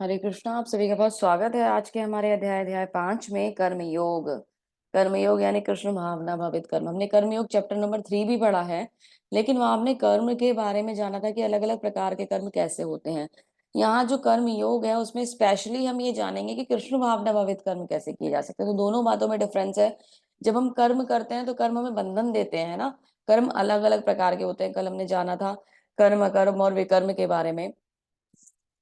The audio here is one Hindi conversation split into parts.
हरे कृष्णा। आप सभी का बहुत स्वागत है आज के हमारे अध्याय 5 में कर्मयोग। कर्मयोग यानी कृष्ण भावना भावित कर्म। हमने कर्मयोग चैप्टर नंबर 3 भी पढ़ा है, लेकिन वहां हमने कर्म के बारे में जाना था कि अलग अलग प्रकार के कर्म कैसे होते हैं। यहाँ जो कर्म योग है उसमें स्पेशली हम ये जानेंगे कि कृष्ण भावना भावित कर्म कैसे किए जा सकते हैं। तो दोनों बातों में डिफरेंस है। जब हम कर्म करते हैं तो कर्म हमें बंधन देते हैं ना। कर्म अलग अलग प्रकार के होते हैं। कल हमने जाना था कर्म, अकर्म और विकर्म के बारे में।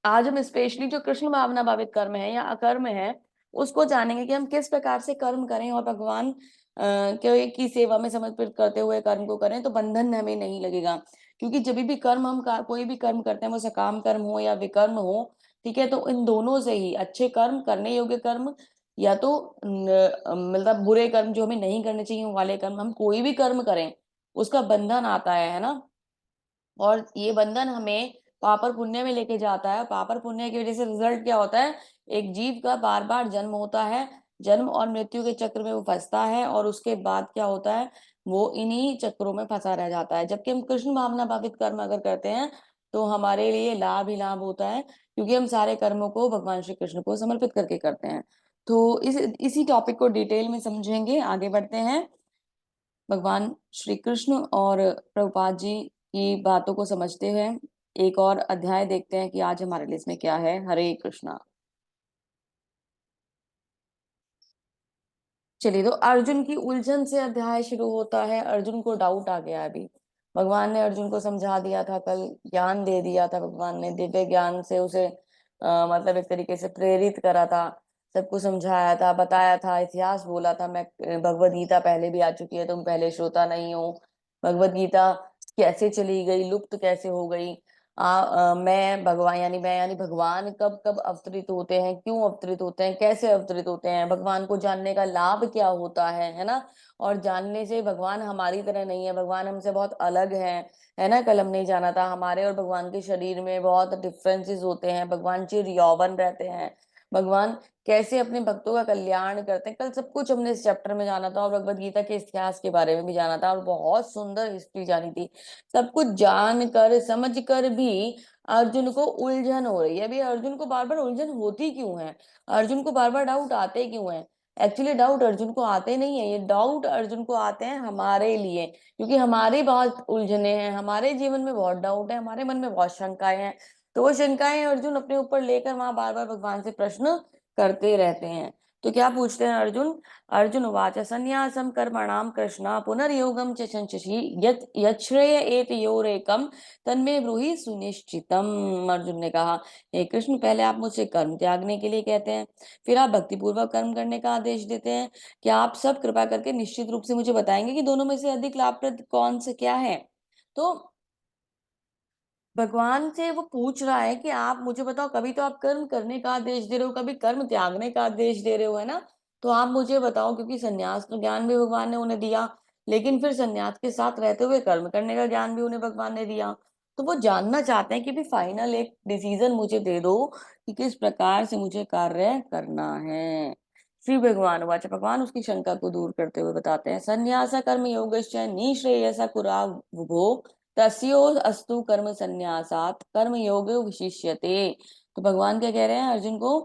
आज हम स्पेशली जो कृष्ण भावना भावित कर्म है या अकर्म है उसको जानेंगे कि हम किस प्रकार से कर्म करें और भगवान के की सेवा में समर्पित करते हुए कर्म को करें तो बंधन हमें नहीं लगेगा। क्योंकि जब भी कर्म हम कोई भी कर्म करते हैं, वो सकाम कर्म हो या विकर्म हो, ठीक है, तो इन दोनों से ही अच्छे कर्म, करने योग्य कर्म, या तो मतलब बुरे कर्म जो हमें नहीं करने चाहिए वो वाले कर्म, हम कोई भी कर्म करें उसका बंधन आता है ना। और ये बंधन हमें पाप और पुण्य में लेके जाता है। पाप और पुण्य की वजह से रिजल्ट क्या होता है? एक जीव का बार बार जन्म होता है, जन्म और मृत्यु के चक्र में वो फंसता है, और उसके बाद क्या होता है? वो इन्हीं चक्रों में फंसा रह जाता है। जबकि हम कृष्ण भावना भावित कर्म अगर करते हैं तो हमारे लिए लाभ ही लाभ होता है, क्योंकि हम सारे कर्मों को भगवान श्री कृष्ण को समर्पित करके करते हैं। तो इसी टॉपिक को डिटेल में समझेंगे, आगे बढ़ते हैं। भगवान श्री कृष्ण और प्रभुपाद जी की बातों को समझते हुए एक और अध्याय देखते हैं कि आज हमारे लिए इसमें क्या है। हरे कृष्णा। चलिए, तो अर्जुन की उलझन से अध्याय शुरू होता है। अर्जुन को डाउट आ गया अभी। भगवान ने अर्जुन को समझा दिया था, कल ज्ञान दे दिया था भगवान ने, दिव्य ज्ञान से उसे मतलब एक तरीके से प्रेरित करा था, सब कुछ समझाया था, बताया था, इतिहास बोला था। मैं भगवत गीता पहले भी आ चुकी है, तुम पहले श्रोता नहीं हो। भगवत गीता कैसे चली गई, लुप्त कैसे हो गई। मैं यानी भगवान कब कब अवतरित होते हैं, क्यों अवतरित होते हैं, कैसे अवतरित होते हैं, भगवान को जानने का लाभ क्या होता है ना। और जानने से भगवान हमारी तरह नहीं है, भगवान हमसे बहुत अलग है ना। कल हमने जाना था हमारे और भगवान के शरीर में बहुत डिफरेंसेस होते हैं। भगवान चिर यौवन रहते हैं। भगवान कैसे अपने भक्तों का कल्याण करते हैं, कल सब कुछ हमने इस चैप्टर में जाना था। और भगवत गीता के इतिहास के बारे में भी जाना था, और बहुत सुंदर हिस्ट्री जानी थी। सब कुछ जान कर समझ कर भी अर्जुन को उलझन हो रही है। अभी अर्जुन को बार बार उलझन होती क्यों है? अर्जुन को बार बार डाउट आते क्यों है? एक्चुअली डाउट अर्जुन को आते नहीं है, ये डाउट अर्जुन को आते हैं हमारे लिए, क्योंकि हमारी बहुत उलझने हैं, हमारे जीवन में बहुत डाउट है, हमारे मन में बहुत शंकाएं हैं। तो वो शंकाएं अर्जुन अपने ऊपर लेकर वहां बार बार भगवान से प्रश्न करते रहते हैं। तो क्या पूछते हैं अर्जुन? अर्जुन उवाच संन्यासम कर्मणाम कृष्ण पुनर्योगम च संशसि यत् यच्छ्रेय एतयोरेकम तन्मे ब्रूहि सुनिश्चितम। अर्जुन ने कहा, हे कृष्ण, पहले आप मुझसे कर्म त्यागने के लिए कहते हैं, फिर आप भक्ति पूर्वक कर्म करने का आदेश देते हैं। क्या आप सब कृपा करके निश्चित रूप से मुझे बताएंगे कि दोनों में से अधिक लाभप्रद कौन से क्या है? तो भगवान से वो पूछ रहा है कि आप मुझे बताओ, कभी तो आप कर्म करने का आदेश दे रहे हो, कभी कर्म त्यागने का आदेश दे रहे हो, है ना। तो आप मुझे बताओ, क्योंकि संन्यास का ज्ञान भी भगवान ने उन्हें दिया, लेकिन फिर संन्यास के साथ रहते हुए कर्म करने का ज्ञान भी उन्हें भगवान ने दिया। तो वो जानना चाहते हैं कि भी फाइनल एक डिसीजन मुझे दे दो कि किस प्रकार से मुझे कार्य करना है। श्री भगवान वाचा, भगवान उसकी शंका को दूर करते हुए बताते हैं, संन्यास कर्म योगश्च निःश्रेयसा कुरा भुभो तस्यो अस्तु कर्म संन्यासात कर्म योग विशिष्यते। तो भगवान क्या कह रहे हैं अर्जुन को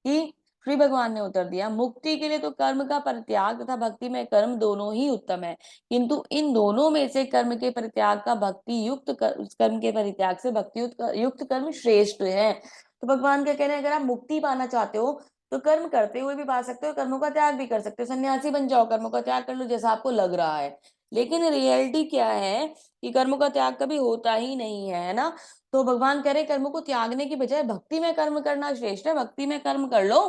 कि श्री भगवान ने उत्तर दिया, मुक्ति के लिए तो कर्म का परित्याग तथा भक्ति में कर्म दोनों ही उत्तम है, किंतु इन दोनों में से कर्म के परित्याग का भक्ति युक्त कर्म के परित्याग से भक्ति युक्त कर्म श्रेष्ठ है। तो भगवान क्या कह रहे हैं, अगर आप मुक्ति पाना चाहते हो तो कर्म करते हुए भी पा सकते हो, कर्मों का त्याग भी कर सकते हो, सन्यासी बन जाओ, कर्मों का त्याग कर लो जैसा आपको लग रहा है। लेकिन रियलिटी क्या है कि कर्मों का त्याग कभी होता ही नहीं है ना। तो भगवान कह रहे कर्मों को त्यागने की बजाय भक्ति में कर्म करना श्रेष्ठ है, भक्ति में कर्म कर लो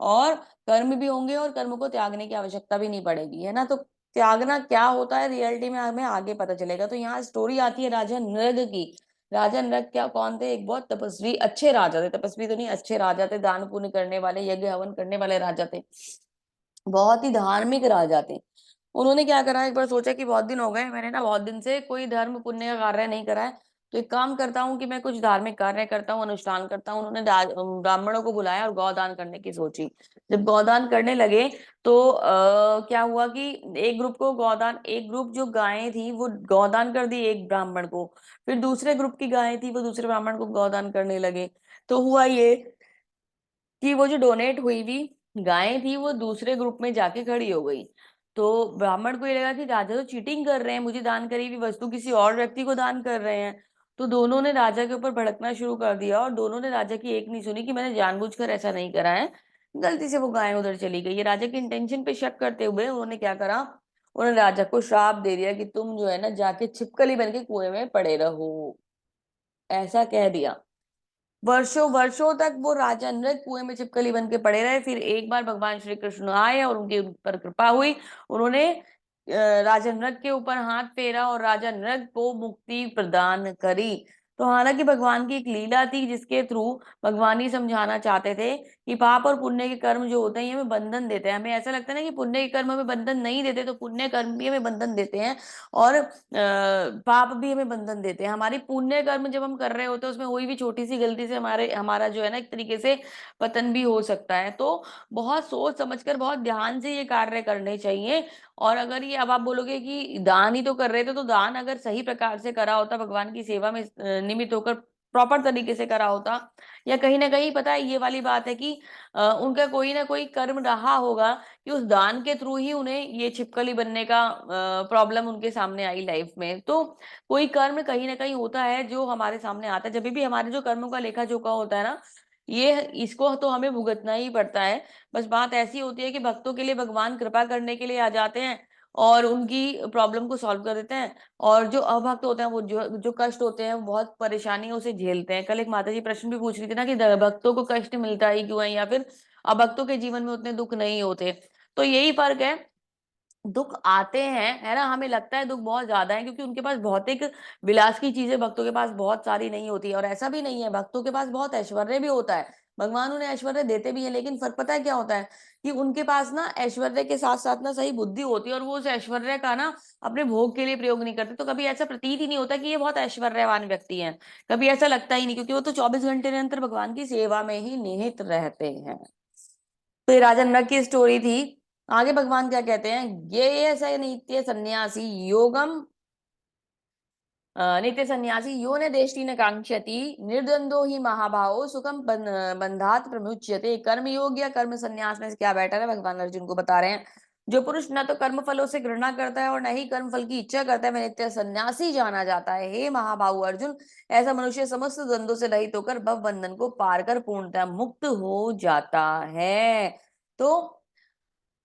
और कर्म भी होंगे और कर्म को त्यागने की आवश्यकता भी नहीं पड़ेगी, है ना। तो त्यागना क्या होता है रियलिटी में हमें आगे पता चलेगा। तो यहाँ स्टोरी आती है राजा नृग की। राजा नृग क्या कौन थे? एक बहुत तपस्वी अच्छे राजा थे, तपस्वी तो नहीं, अच्छे राजा थे, दान पुण्य करने वाले, यज्ञ हवन करने वाले राजा थे, बहुत ही धार्मिक राजा थे। उन्होंने क्या करा, एक बार सोचा कि बहुत दिन हो गए, मैंने ना बहुत दिन से कोई धर्म पुण्य का कार्य नहीं करा है, तो एक काम करता हूँ कि मैं कुछ धार्मिक कार्य करता हूँ, अनुष्ठान करता हूँ। उन्होंने ब्राह्मणों को बुलाया और गौदान करने की सोची। जब गौदान करने लगे तो क्या हुआ कि एक ग्रुप को गौदान, एक ग्रुप जो गायें थी वो गौदान कर दी एक ब्राह्मण को, फिर दूसरे ग्रुप की गायें थी वो दूसरे ब्राह्मण को गौदान करने लगे। तो हुआ ये कि वो जो डोनेट हुई हुई गायें थी वो दूसरे ग्रुप में जाके खड़ी हो गई। तो ब्राह्मण को ये लगा कि राजा तो चीटिंग कर रहे हैं, मुझे दान करी हुई वस्तु किसी और व्यक्ति को दान कर रहे हैं। तो दोनों ने राजा के ऊपर भड़कना शुरू कर दिया, और दोनों ने राजा की एक नहीं सुनी कि मैंने जानबूझकर ऐसा नहीं करा है, गलती से वो गाय उधर चली गई। ये राजा की इंटेंशन पे शक करते हुए उन्होंने क्या करा, उन्होंने राजा को श्राप दे दिया कि तुम जो है ना जाके छिपकली बन के कुएं में पड़े रहो, ऐसा कह दिया। वर्षों वर्षों तक वो राजा नृग कुएं में छिपकली बन के पड़े रहे। फिर एक बार भगवान श्री कृष्ण आए और उनके ऊपर कृपा हुई, उन्होंने राजा नृग के ऊपर हाथ फेरा और राजा नृग को मुक्ति प्रदान करी। तो हालांकि भगवान की एक लीला थी जिसके थ्रू भगवान ही समझाना चाहते थे कि पाप और पुण्य के कर्म जो होते हैं ये हमें बंधन देते हैं। हमें ऐसा लगता है ना कि पुण्य के कर्म हमें बंधन नहीं देते, तो पुण्य कर्म भी हमें बंधन देते हैं, और पाप भी हमें बंधन देते हैं। हमारी पुण्य कर्म जब हम कर रहे होते हैं उसमें कोई भी छोटी सी गलती से हमारा जो है ना एक तरीके से पतन भी हो सकता है। तो बहुत सोच समझकर बहुत ध्यान से ये कार्य करने चाहिए। और अगर ये अब आप बोलोगे कि दान ही तो कर रहे थे, तो दान अगर सही प्रकार से करा होता, भगवान की सेवा में निमित्त होकर प्रॉपर तरीके से करा होता, या कहीं ना कहीं पता है ये वाली बात है कि उनका कोई ना कोई कर्म रहा होगा कि उस दान के थ्रू ही उन्हें ये छिपकली बनने का प्रॉब्लम उनके सामने आई लाइफ में। तो कोई कर्म कहीं ना कहीं होता है जो हमारे सामने आता है। जब भी हमारे जो कर्मों का लेखा जोखा होता है ना, ये इसको तो हमें भुगतना ही पड़ता है। बस बात ऐसी होती है कि भक्तों के लिए भगवान कृपा करने के लिए आ जाते हैं और उनकी प्रॉब्लम को सॉल्व कर देते हैं, और जो अभक्त होते हैं वो जो जो कष्ट होते हैं वो बहुत परेशानियों से झेलते हैं। कल एक माता जी प्रश्न भी पूछ रही थी ना कि भक्तों को कष्ट मिलता ही क्यों है, या फिर अभक्तों के जीवन में उतने दुख नहीं होते। तो यही फर्क है, दुख आते हैं है ना, हमें लगता है दुख बहुत ज्यादा है क्योंकि उनके पास भौतिक विलास की चीजें भक्तों के पास बहुत सारी नहीं होती। और ऐसा भी नहीं है, भक्तों के पास बहुत ऐश्वर्य भी होता है, भगवान उन्हें ऐश्वर्य देते भी है। लेकिन फर्क पता है क्या होता है, कि उनके पास ना ऐश्वर्य के साथ साथ ना सही बुद्धि होती है, और वो उस ऐश्वर्य का ना अपने भोग के लिए प्रयोग नहीं करते। तो कभी ऐसा प्रतीत ही नहीं होता कि ये बहुत ऐश्वर्यवान व्यक्ति हैं, कभी ऐसा लगता ही नहीं, क्योंकि वो तो 24 घंटे निरंतर भगवान की सेवा में ही निहित रहते हैं। तो ये राजा नरक की स्टोरी थी। आगे भगवान क्या कहते हैं, ये ऐसा नित्य सन्यासी योगम नित्य सन्यासी यो न देष्टि न कांक्षति निर्द्वंदो ही महाभावो सुखम बंधात प्रमुच्यते। कर्म योग या कर्म संन्यास में से क्या बेटर है, भगवान अर्जुन को बता रहे हैं। जो पुरुष न तो कर्म फलों से घृणा करता है और न ही कर्म फल की इच्छा करता है, वह नित्य सन्यासी जाना जाता है। हे महाबाहु अर्जुन, ऐसा मनुष्य समस्त द्वंद्वों से रहित होकर भव बंधन को पार कर पूर्णतः मुक्त हो जाता है। तो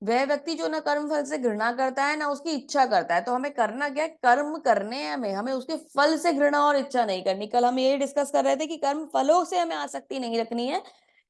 वह व्यक्ति जो ना कर्म फल से घृणा करता है ना उसकी इच्छा करता है। तो हमें करना क्या है, कर्म करने हैं, हमें हमें उसके फल से घृणा और इच्छा नहीं करनी। कल हम यही डिस्कस कर रहे थे कि कर्म फलों से हमें आसक्ति नहीं रखनी है,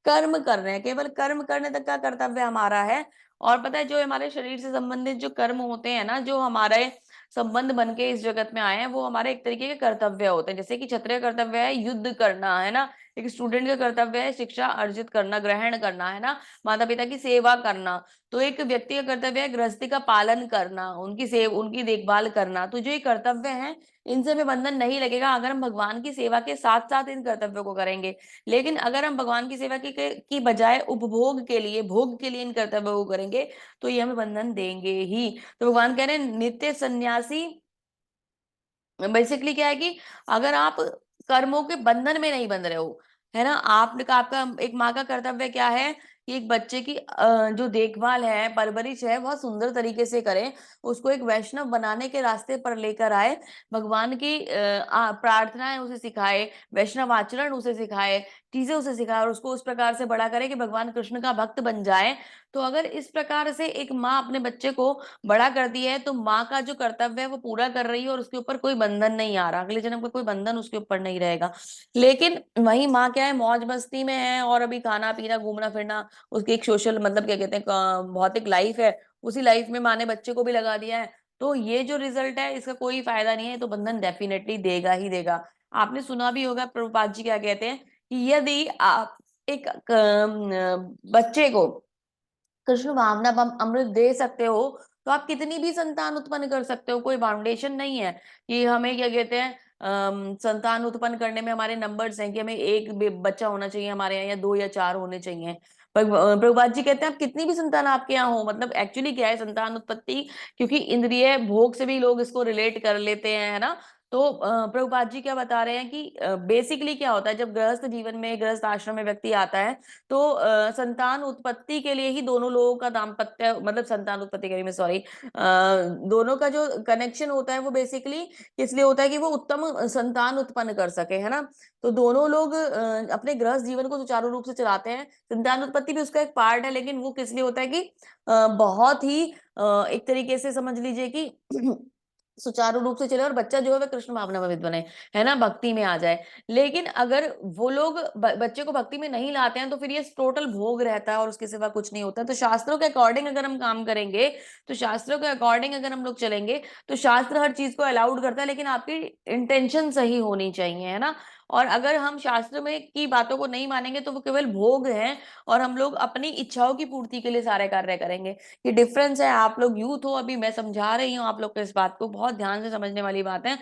कर्म कर रहे हैं, केवल कर्म करने तक का कर्तव्य हमारा है। और पता है जो हमारे शरीर से संबंधित जो कर्म होते हैं ना, जो हमारे संबंध बन के इस जगत में आए हैं, वो हमारे एक तरीके के कर्तव्य होते हैं। जैसे कि क्षत्रिय कर्तव्य है युद्ध करना, है ना, एक स्टूडेंट का कर्तव्य है शिक्षा अर्जित करना, ग्रहण करना, है ना, माता पिता की सेवा करना। तो एक व्यक्ति का कर्तव्य है गृहस्थी का पालन करना, उनकी देखभाल करना। तो जो ये कर्तव्य है इनसे हमें बंधन नहीं लगेगा अगर हम भगवान की सेवा के साथ साथ इन कर्तव्यों को करेंगे। लेकिन अगर हम भगवान की सेवा की बजाय उपभोग के लिए, भोग के लिए इन कर्तव्यों को करेंगे, तो ये हमें बंधन देंगे ही। तो भगवान कह रहे हैं नित्य सन्यासी बेसिकली क्या है कि अगर आप कर्मों के बंधन में नहीं बंध रहे हो, है ना, आपका एक माँ का कर्तव्य क्या है कि एक बच्चे की जो देखभाल है, परवरिश है, बहुत सुंदर तरीके से करे, उसको एक वैष्णव बनाने के रास्ते पर लेकर आए, भगवान की प्रार्थनाएं उसे सिखाए, वैष्णव आचरण उसे सिखाए, चीजें उसे सिखाए, और उसको उस प्रकार से बड़ा करे कि भगवान कृष्ण का भक्त बन जाए। तो अगर इस प्रकार से एक माँ अपने बच्चे को बड़ा करती है, तो माँ का जो कर्तव्य है वो पूरा कर रही है, और उसके ऊपर कोई बंधन नहीं आ रहा, अगले जन्म का कोई बंधन उसके ऊपर नहीं रहेगा। लेकिन वही माँ क्या है, मौज मस्ती में है, और अभी खाना पीना घूमना फिरना, उसकी एक सोशल मतलब क्या कहते हैं भौतिक लाइफ है, उसी लाइफ में माँ ने बच्चे को भी लगा दिया है। तो ये जो रिजल्ट है इसका कोई फायदा नहीं है, तो बंधन डेफिनेटली देगा ही देगा। आपने सुना भी होगा प्रभुपाद जी क्या कहते हैं कि यदि आप एक बच्चे को कृष्ण भावना अमृत दे सकते हो, तो आप कितनी भी संतान उत्पन्न कर सकते हो, कोई बाउंडेशन नहीं है कि हमें क्या कहते हैं संतान उत्पन्न करने में हमारे नंबर्स हैं कि हमें एक बच्चा होना चाहिए हमारे यहाँ, या दो या चार होने चाहिए। पर प्रभुपाद जी कहते हैं आप कितनी भी संतान आपके यहाँ हो, मतलब एक्चुअली क्या है संतान उत्पत्ति, क्योंकि इंद्रिय भोग से भी लोग इसको रिलेट कर लेते हैं, है ना। तो प्रभुपाद जी क्या बता रहे हैं कि बेसिकली क्या होता है, जब गृहस्थ जीवन में, गृहस्थ आश्रम में व्यक्ति आता है तो संतान उत्पत्ति के लिए ही दोनों लोगों का दाम्पत्य, मतलब संतान उत्पत्ति के लिए, मैं सॉरी, दोनों का जो कनेक्शन होता है वो बेसिकली किस लिए होता है कि वो उत्तम संतान उत्पन्न कर सके, है ना। तो दोनों लोग अपने गृहस्थ जीवन को सुचारू रूप से चलाते हैं। संतान उत्पत्ति भी उसका एक पार्ट है, लेकिन वो किस लिए होता है कि बहुत ही एक तरीके से समझ लीजिए कि सुचारू रूप से चले और बच्चा जो है वह कृष्ण भावनामृत बने, है ना, भक्ति में आ जाए। लेकिन अगर वो लोग बच्चे को भक्ति में नहीं लाते हैं तो फिर ये टोटल भोग रहता है और उसके सिवा कुछ नहीं होता। तो शास्त्रों के अकॉर्डिंग अगर हम काम करेंगे, तो शास्त्रों के अकॉर्डिंग अगर हम लोग चलेंगे, तो शास्त्र हर चीज को अलाउड करता है, लेकिन आपकी इंटेंशन सही होनी चाहिए, है ना। और अगर हम शास्त्र में की बातों को नहीं मानेंगे तो वो केवल भोग है, और हम लोग अपनी इच्छाओं की पूर्ति के लिए सारे कार्य करेंगे। ये डिफरेंस है। आप लोग यूथ हो, अभी मैं समझा रही हूँ आप लोग को, इस बात को बहुत ध्यान से समझने वाली बात है।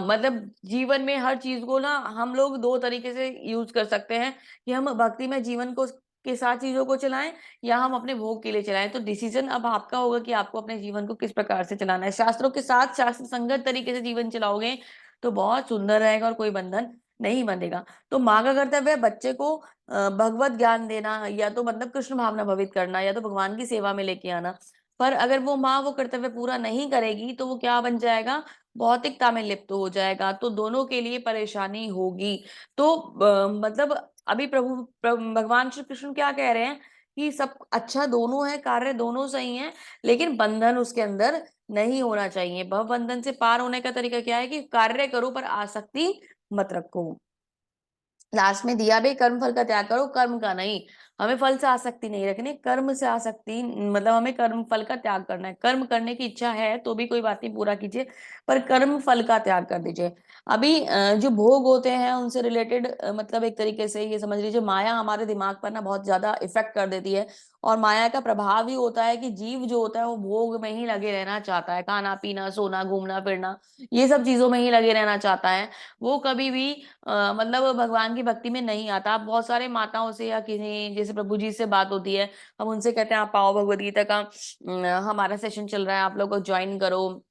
मतलब जीवन में हर चीज को ना हम लोग दो तरीके से यूज कर सकते हैं, कि हम भक्ति में जीवन को के साथ चीजों को चलाएं, या हम अपने भोग के लिए चलाएं। तो डिसीजन अब आपका होगा कि आपको अपने जीवन को किस प्रकार से चलाना है। शास्त्रों के साथ शास्त्र संगत तरीके से जीवन चलाओगे तो बहुत सुंदर रहेगा और कोई बंधन नहीं बनेगा। तो माँ का कर्तव्य है बच्चे को भगवत ज्ञान देना, या तो मतलब कृष्ण भावना भवित करना, या तो भगवान की सेवा में लेके आना। पर अगर वो माँ वो कर्तव्य पूरा नहीं करेगी तो वो क्या बन जाएगा, भौतिकता में लिप्त हो जाएगा, तो दोनों के लिए परेशानी होगी। तो मतलब अभी भगवान श्री कृष्ण क्या कह रहे हैं कि सब अच्छा दोनों है, कार्य दोनों सही है, लेकिन बंधन उसके अंदर नहीं होना चाहिए। भव बंधन से पार होने का तरीका क्या है कि कार्य करो पर आसक्ति मत रखो। लास्ट में दिया भी, कर्म फल का त्याग करो, कर्म का नहीं। हमें फल से आसक्ति नहीं रखनी, कर्म से आसक्ति, मतलब हमें कर्म फल का त्याग करना है। कर्म करने की इच्छा है तो भी कोई बात नहीं, पूरा कीजिए, पर कर्म फल का त्याग कर दीजिए। अभी जो भोग होते हैं उनसे रिलेटेड, मतलब एक तरीके से ये समझ लीजिए, माया हमारे दिमाग पर ना बहुत ज्यादा इफेक्ट कर देती है। और माया का प्रभाव ही होता है कि जीव जो होता है वो भोग में ही लगे रहना चाहता है, खाना पीना सोना घूमना फिरना, ये सब चीजों में ही लगे रहना चाहता है। वो कभी भी मतलब भगवान की भक्ति में नहीं आता। आप बहुत सारे माताओं से या किसी, जैसे प्रभु जी से बात होती है, हम उनसे कहते हैं आप आओ भगवद गीता का हमारा सेशन चल रहा है, आप लोग को ज्वाइन करो,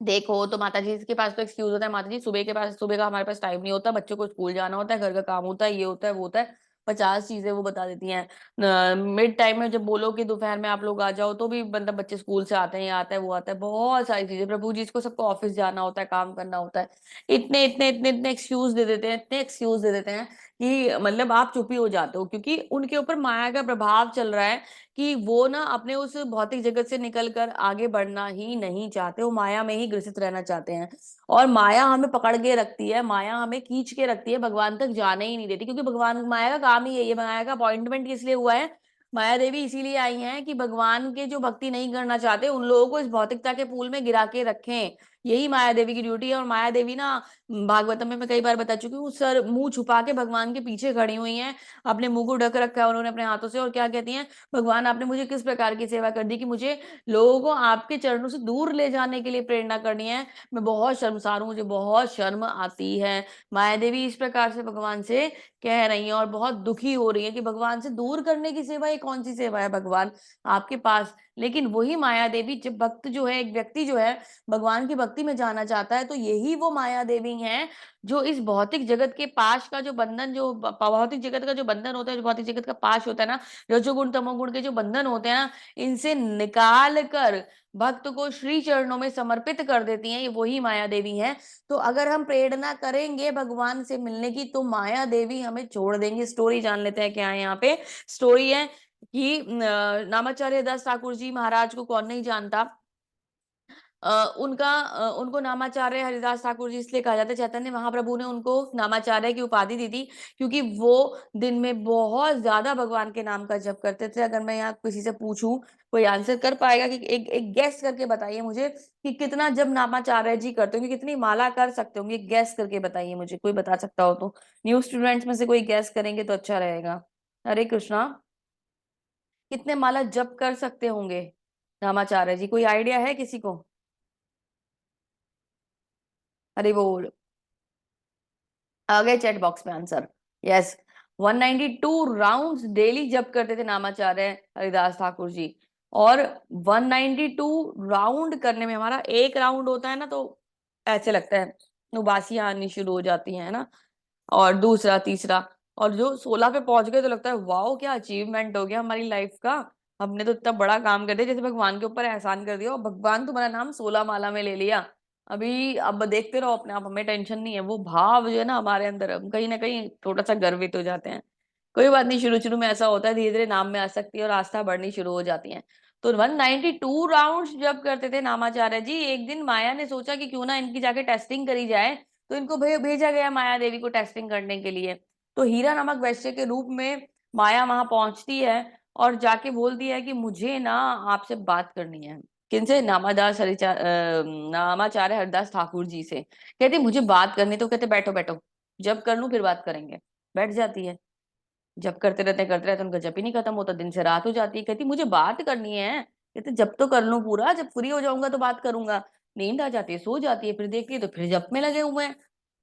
देखो। तो माता जी के पास तो एक्सक्यूज होता है, माता जी सुबह के पास, सुबह का हमारे पास टाइम नहीं होता, बच्चों को स्कूल जाना होता है, घर का काम होता है, ये होता है वो होता है, 50 चीजें वो बता देती हैं। मिड टाइम में जब बोलो कि दोपहर में आप लोग आ जाओ, तो भी मतलब बच्चे स्कूल से आते हैं, ये आता है वो आता है, बहुत सारी चीजें। प्रभु जी को सबको ऑफिस जाना होता है, काम करना होता है, इतने इतने इतने इतने एक्सक्यूज दे देते हैं, इतने एक्सक्यूज दे देते हैं कि मतलब आप चुप ही हो जाते हो, क्योंकि उनके ऊपर माया का प्रभाव चल रहा है कि वो ना अपने उस भौतिक जगत से निकल कर आगे बढ़ना ही नहीं चाहते, वो माया में ही ग्रसित रहना चाहते हैं। और माया हमें पकड़ के रखती है, माया हमें खींच के रखती है, भगवान तक जाने ही नहीं देती, क्योंकि भगवान, माया का काम ही है ये, माया का अपॉइंटमेंट किस लिए हुआ है, माया देवी इसीलिए आई हैं कि भगवान के जो भक्ति नहीं करना चाहते उन लोगों को इस भौतिकता के पूल में गिरा के रखें। यही माया देवी की ड्यूटी है। और माया देवी ना, भागवतम में मैं कई बार बता चुकी हूँ, सर मुंह छुपा के भगवान के पीछे खड़ी हुई हैं, अपने मुंह को ढक रखा है उन्होंने अपने हाथों से, और क्या कहती हैं, भगवान आपने मुझे किस प्रकार की सेवा कर दी कि मुझे लोगों को आपके चरणों से दूर ले जाने के लिए प्रेरणा करनी है। मैं बहुत शर्मसार हूँ, मुझे बहुत शर्म आती है। माया देवी इस प्रकार से भगवान से कह रही हैं और बहुत दुखी हो रही है कि भगवान से दूर करने की सेवा, ये कौन सी सेवा है भगवान आपके पास। लेकिन वही माया देवी, जब भक्त जो है, एक व्यक्ति जो है भगवान की भक्ति में जाना चाहता है, तो यही वो माया देवी हैं जो इस भौतिक जगत के पाश का जो बंधन, जो भौतिक जगत का जो बंधन होता है, जो भौतिक जगत का पाश होता है ना, रजोगुण तमोगुण के जो बंधन होते हैं ना, इनसे निकाल कर भक्त को श्री चरणों में समर्पित कर देती हैं, ये वही माया देवी हैं। तो अगर हम प्रेरणा करेंगे भगवान से मिलने की, तो माया देवी हमें छोड़ देंगे। स्टोरी जान लेते हैं क्या है यहाँ पे। स्टोरी है कि नामाचार्य दास ठाकुर जी महाराज को कौन नहीं जानता। उनको नामाचार्य हरिदास ठाकुर जी इसलिए कहा जाता है, चैतन्य महाप्रभु ने उनको नामाचार्य की उपाधि दी थी, क्योंकि वो दिन में बहुत ज्यादा भगवान के नाम का जप करते थे। अगर मैं यहाँ किसी से पूछूं, कोई आंसर कर पाएगा कि एक एक गेस करके बताइए मुझे कि कितना जब नामाचार्य जी करते होंगे, कितनी माला कर सकते होंगे, गेस करके बताइए मुझे, कोई बता सकता हो तो। न्यू स्टूडेंट्स में से कोई गेस करेंगे तो अच्छा रहेगा। हरे कृष्णा। कितने माला जप कर सकते होंगे नामाचार्य जी, कोई आइडिया है किसी को? हरि बोल। आ गए चैट बॉक्स में आंसर। यस, 192 राउंड्स डेली जप करते थे नामाचार्य हरिदास ठाकुर जी। और 192 राउंड करने में, हमारा एक राउंड होता है ना, तो ऐसे लगता है उबासियां आनी शुरू हो जाती हैं, है ना। और दूसरा तीसरा, और जो 16 पे पहुंच गए तो लगता है वाओ क्या अचीवमेंट हो गया हमारी लाइफ का, हमने तो इतना बड़ा काम कर दिया, जैसे भगवान के ऊपर एहसान कर दिया, और भगवान तुम्हारा नाम 16 माला में ले लिया, अभी अब देखते रहो अपने आप, हमें टेंशन नहीं है। वो भाव जो है ना हमारे अंदर, हम कहीं ना कहीं थोड़ा सा गर्वित हो जाते हैं। कोई बात नहीं, शुरू शुरू में ऐसा होता है, धीरे धीरे नाम में आसक्ति और आस्था बढ़नी शुरू हो जाती है। तो 192 राउंड्स जब करते थे नामाचार्य जी, एक दिन माया ने सोचा कि क्यों ना इनकी जाके टेस्टिंग करी जाए, तो इनको भेजा गया माया देवी को टेस्टिंग करने के लिए। तो हीरा नामक वैश्य के रूप में माया वहां पहुंचती है और जाके बोलती है कि मुझे ना आपसे बात करनी है। किनसे? नामाचार्य हरदास ठाकुर जी से। कहती मुझे बात करनी, तो कहते बैठो बैठो, जब कर लूं फिर बात करेंगे। बैठ जाती है। जब करते रहते उनका जब ही नहीं खत्म होता, दिन से रात हो जाती है। कहती मुझे बात करनी है। कहते जब तो कर लूं पूरा, जब फ्री हो जाऊंगा तो बात करूंगा। नींद आ जाती है, सो जाती है, फिर देखती है तो फिर जब में लगे हुए हैं।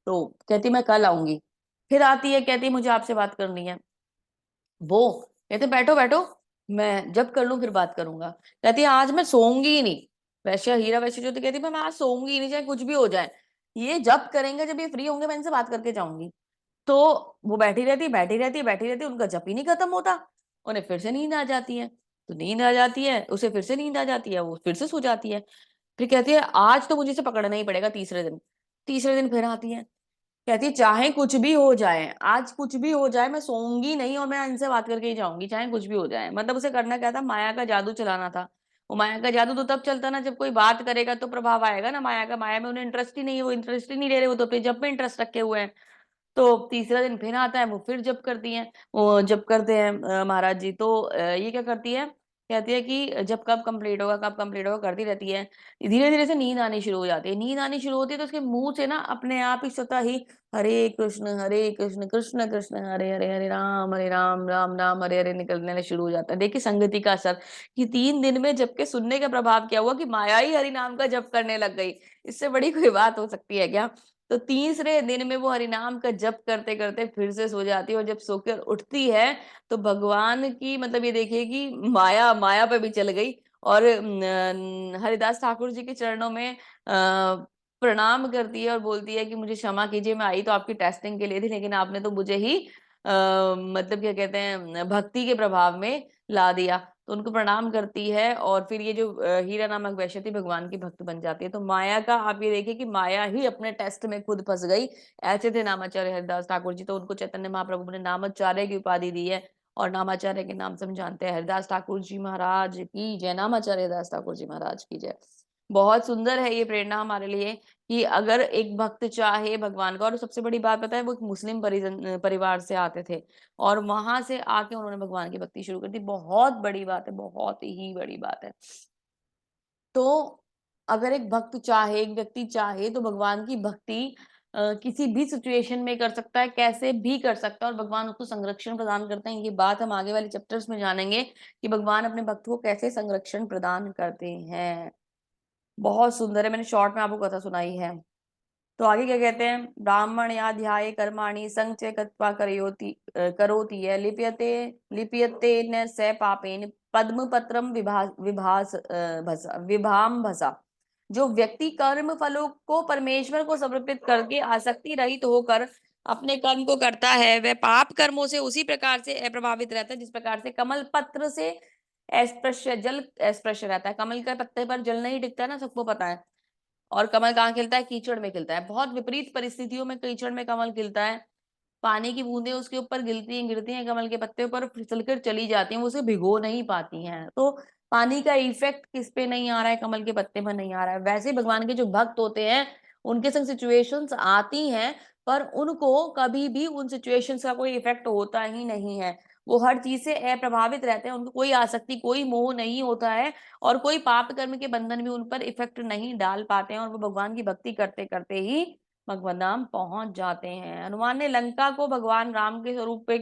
तो कहती मैं कल आऊंगी। फिर आती है, कहती मुझे आपसे बात करनी है। वो कहते बैठो बैठो, मैं जब कर लूं फिर बात करूंगा। कहती है आज मैं सोऊंगी ही नहीं। वैसे हीरा वैसे जो, तो कहती मैं आज सोऊंगी ही नहीं, चाहे कुछ भी हो जाए, ये जब करेंगे, जब ये फ्री होंगे मैं इनसे बात करके जाऊंगी। तो वो बैठी रहती बैठी रहती बैठी रहती, उनका जप ही नहीं खत्म होता। उन्हें फिर से नींद आ जाती है। तो नींद आ जाती है, उसे फिर से नींद आ जाती है, वो फिर से सो जाती है। फिर कहती है आज तो मुझे इसे पकड़ना ही पड़ेगा। तीसरे दिन, तीसरे दिन फिर आती है। कहती है चाहे कुछ भी हो जाए, आज कुछ भी हो जाए, मैं सोऊंगी नहीं और मैं इनसे बात करके ही जाऊंगी, चाहे कुछ भी हो जाए। मतलब उसे करना क्या था? माया का जादू चलाना था। वो माया का जादू तो तब चलता ना जब कोई बात करेगा तो प्रभाव आएगा ना माया का। माया में उन्हें इंटरेस्ट ही नहीं है, वो इंटरेस्ट ही नहीं ले रहे, वो तो अपने जब में इंटरेस्ट रखे हुए हैं। तो तीसरा दिन फिर आता है, वो फिर जब करती हैं, वो जब करते हैं महाराज जी। तो ये क्या करती है? कहती है कि जब कब कंप्लीट होगा, कब कंप्लीट होगा, करती रहती है। धीरे धीरे से नींद आनी शुरू हो जाती है। नींद आनी शुरू होती है तो उसके मुंह से ना अपने आप ही स्वतः ही हरे कृष्ण कृष्ण कृष्ण हरे हरे, हरे राम राम राम हरे हरे निकलने शुरू हो जाता है। देखिए संगति का असर, कि 3 दिन में जब के सुनने का प्रभाव क्या हुआ कि माया ही हरि नाम का जप करने लग गई। इससे बड़ी कोई बात हो सकती है क्या? तो तीसरे दिन में वो हरिनाम का जप करते करते फिर से सो जाती है, और जब सोकर उठती है तो भगवान की, मतलब ये देखिए कि माया माया पे भी चल गई, और हरिदास ठाकुर जी के चरणों में प्रणाम करती है और बोलती है कि मुझे क्षमा कीजिए, मैं आई तो आपकी टेस्टिंग के लिए थी, लेकिन आपने तो मुझे ही मतलब क्या कहते हैं, भक्ति के प्रभाव में ला दिया। तो उनको प्रणाम करती है, और फिर ये जो हीरा नामक वैश्य थी भगवान की भक्त बन जाती है। तो माया का आप ये देखिए कि माया ही अपने टेस्ट में खुद फंस गई। ऐसे थे नामाचार्य हरिदास ठाकुर जी। तो उनको चैतन्य महाप्रभु ने नामाचार्य की उपाधि दी है, और नामाचार्य के नाम से हम जानते हैं। हरिदास ठाकुर जी महाराज की जय, नामाचार्य हरिदास ठाकुर जी महाराज की जय। बहुत सुंदर है ये प्रेरणा हमारे लिए, कि अगर एक भक्त चाहे भगवान का, और सबसे बड़ी बात पता है, वो एक मुस्लिम परिवार से आते थे, और वहां से आके उन्होंने भगवान की भक्ति शुरू कर दी। बहुत बड़ी बात है, बहुत ही बड़ी बात है। तो अगर एक भक्त चाहे, एक व्यक्ति चाहे, तो भगवान की भक्ति किसी भी सिचुएशन में कर सकता है, कैसे भी कर सकता है, और भगवान उसको संरक्षण प्रदान करते हैं। ये बात हम आगे वाले चैप्टर्स में जानेंगे कि भगवान अपने भक्त को कैसे संरक्षण प्रदान करते हैं। बहुत सुंदर है, मैंने शॉर्ट में आपको कथा सुनाई है। तो आगे क्या कहते हैं? ब्राह्मण या ध्याये कर्माणि संचय कृत्वा करोति है लिप्यते लिप्यते न स पापेन पद्म पत्रम विभाम भसा। जो व्यक्ति कर्म फलों को परमेश्वर को समर्पित करके आसक्ति रहित होकर अपने कर्म को करता है, वह पाप कर्मों से उसी प्रकार से अप्रभावित रहता है जिस प्रकार से कमल पत्र से अस्पृश्य जल अस्पृश्य रहता है। कमल के पत्ते पर जल नहीं टिकता ना, सबको पता है। और कमल कहाँ खिलता है? कीचड़ में खिलता है। बहुत विपरीत परिस्थितियों में कीचड़ में कमल खिलता है। पानी की बूंदें उसके ऊपर गिरती हैं कमल के पत्ते पर, फिसलकर चली जाती हैं, वो उसे भिगो नहीं पाती हैं। तो पानी का इफेक्ट किस पे नहीं आ रहा है? कमल के पत्ते पर नहीं आ रहा है। वैसे भगवान के जो भक्त होते हैं, उनके संग सिचुएशंस आती हैं, पर उनको कभी भी उन सिचुएशंस का कोई इफेक्ट होता ही नहीं है। वो हर चीज से अप्रभावित रहते हैं, उनको कोई आसक्ति, कोई मोह नहीं होता है, और कोई पाप कर्म के बंधन भी उन पर इफेक्ट नहीं डाल पाते हैं, और वो भगवान की भक्ति करते करते ही भगवान धाम पहुंच जाते हैं। हनुमान ने लंका को भगवान राम के स्वरूप पे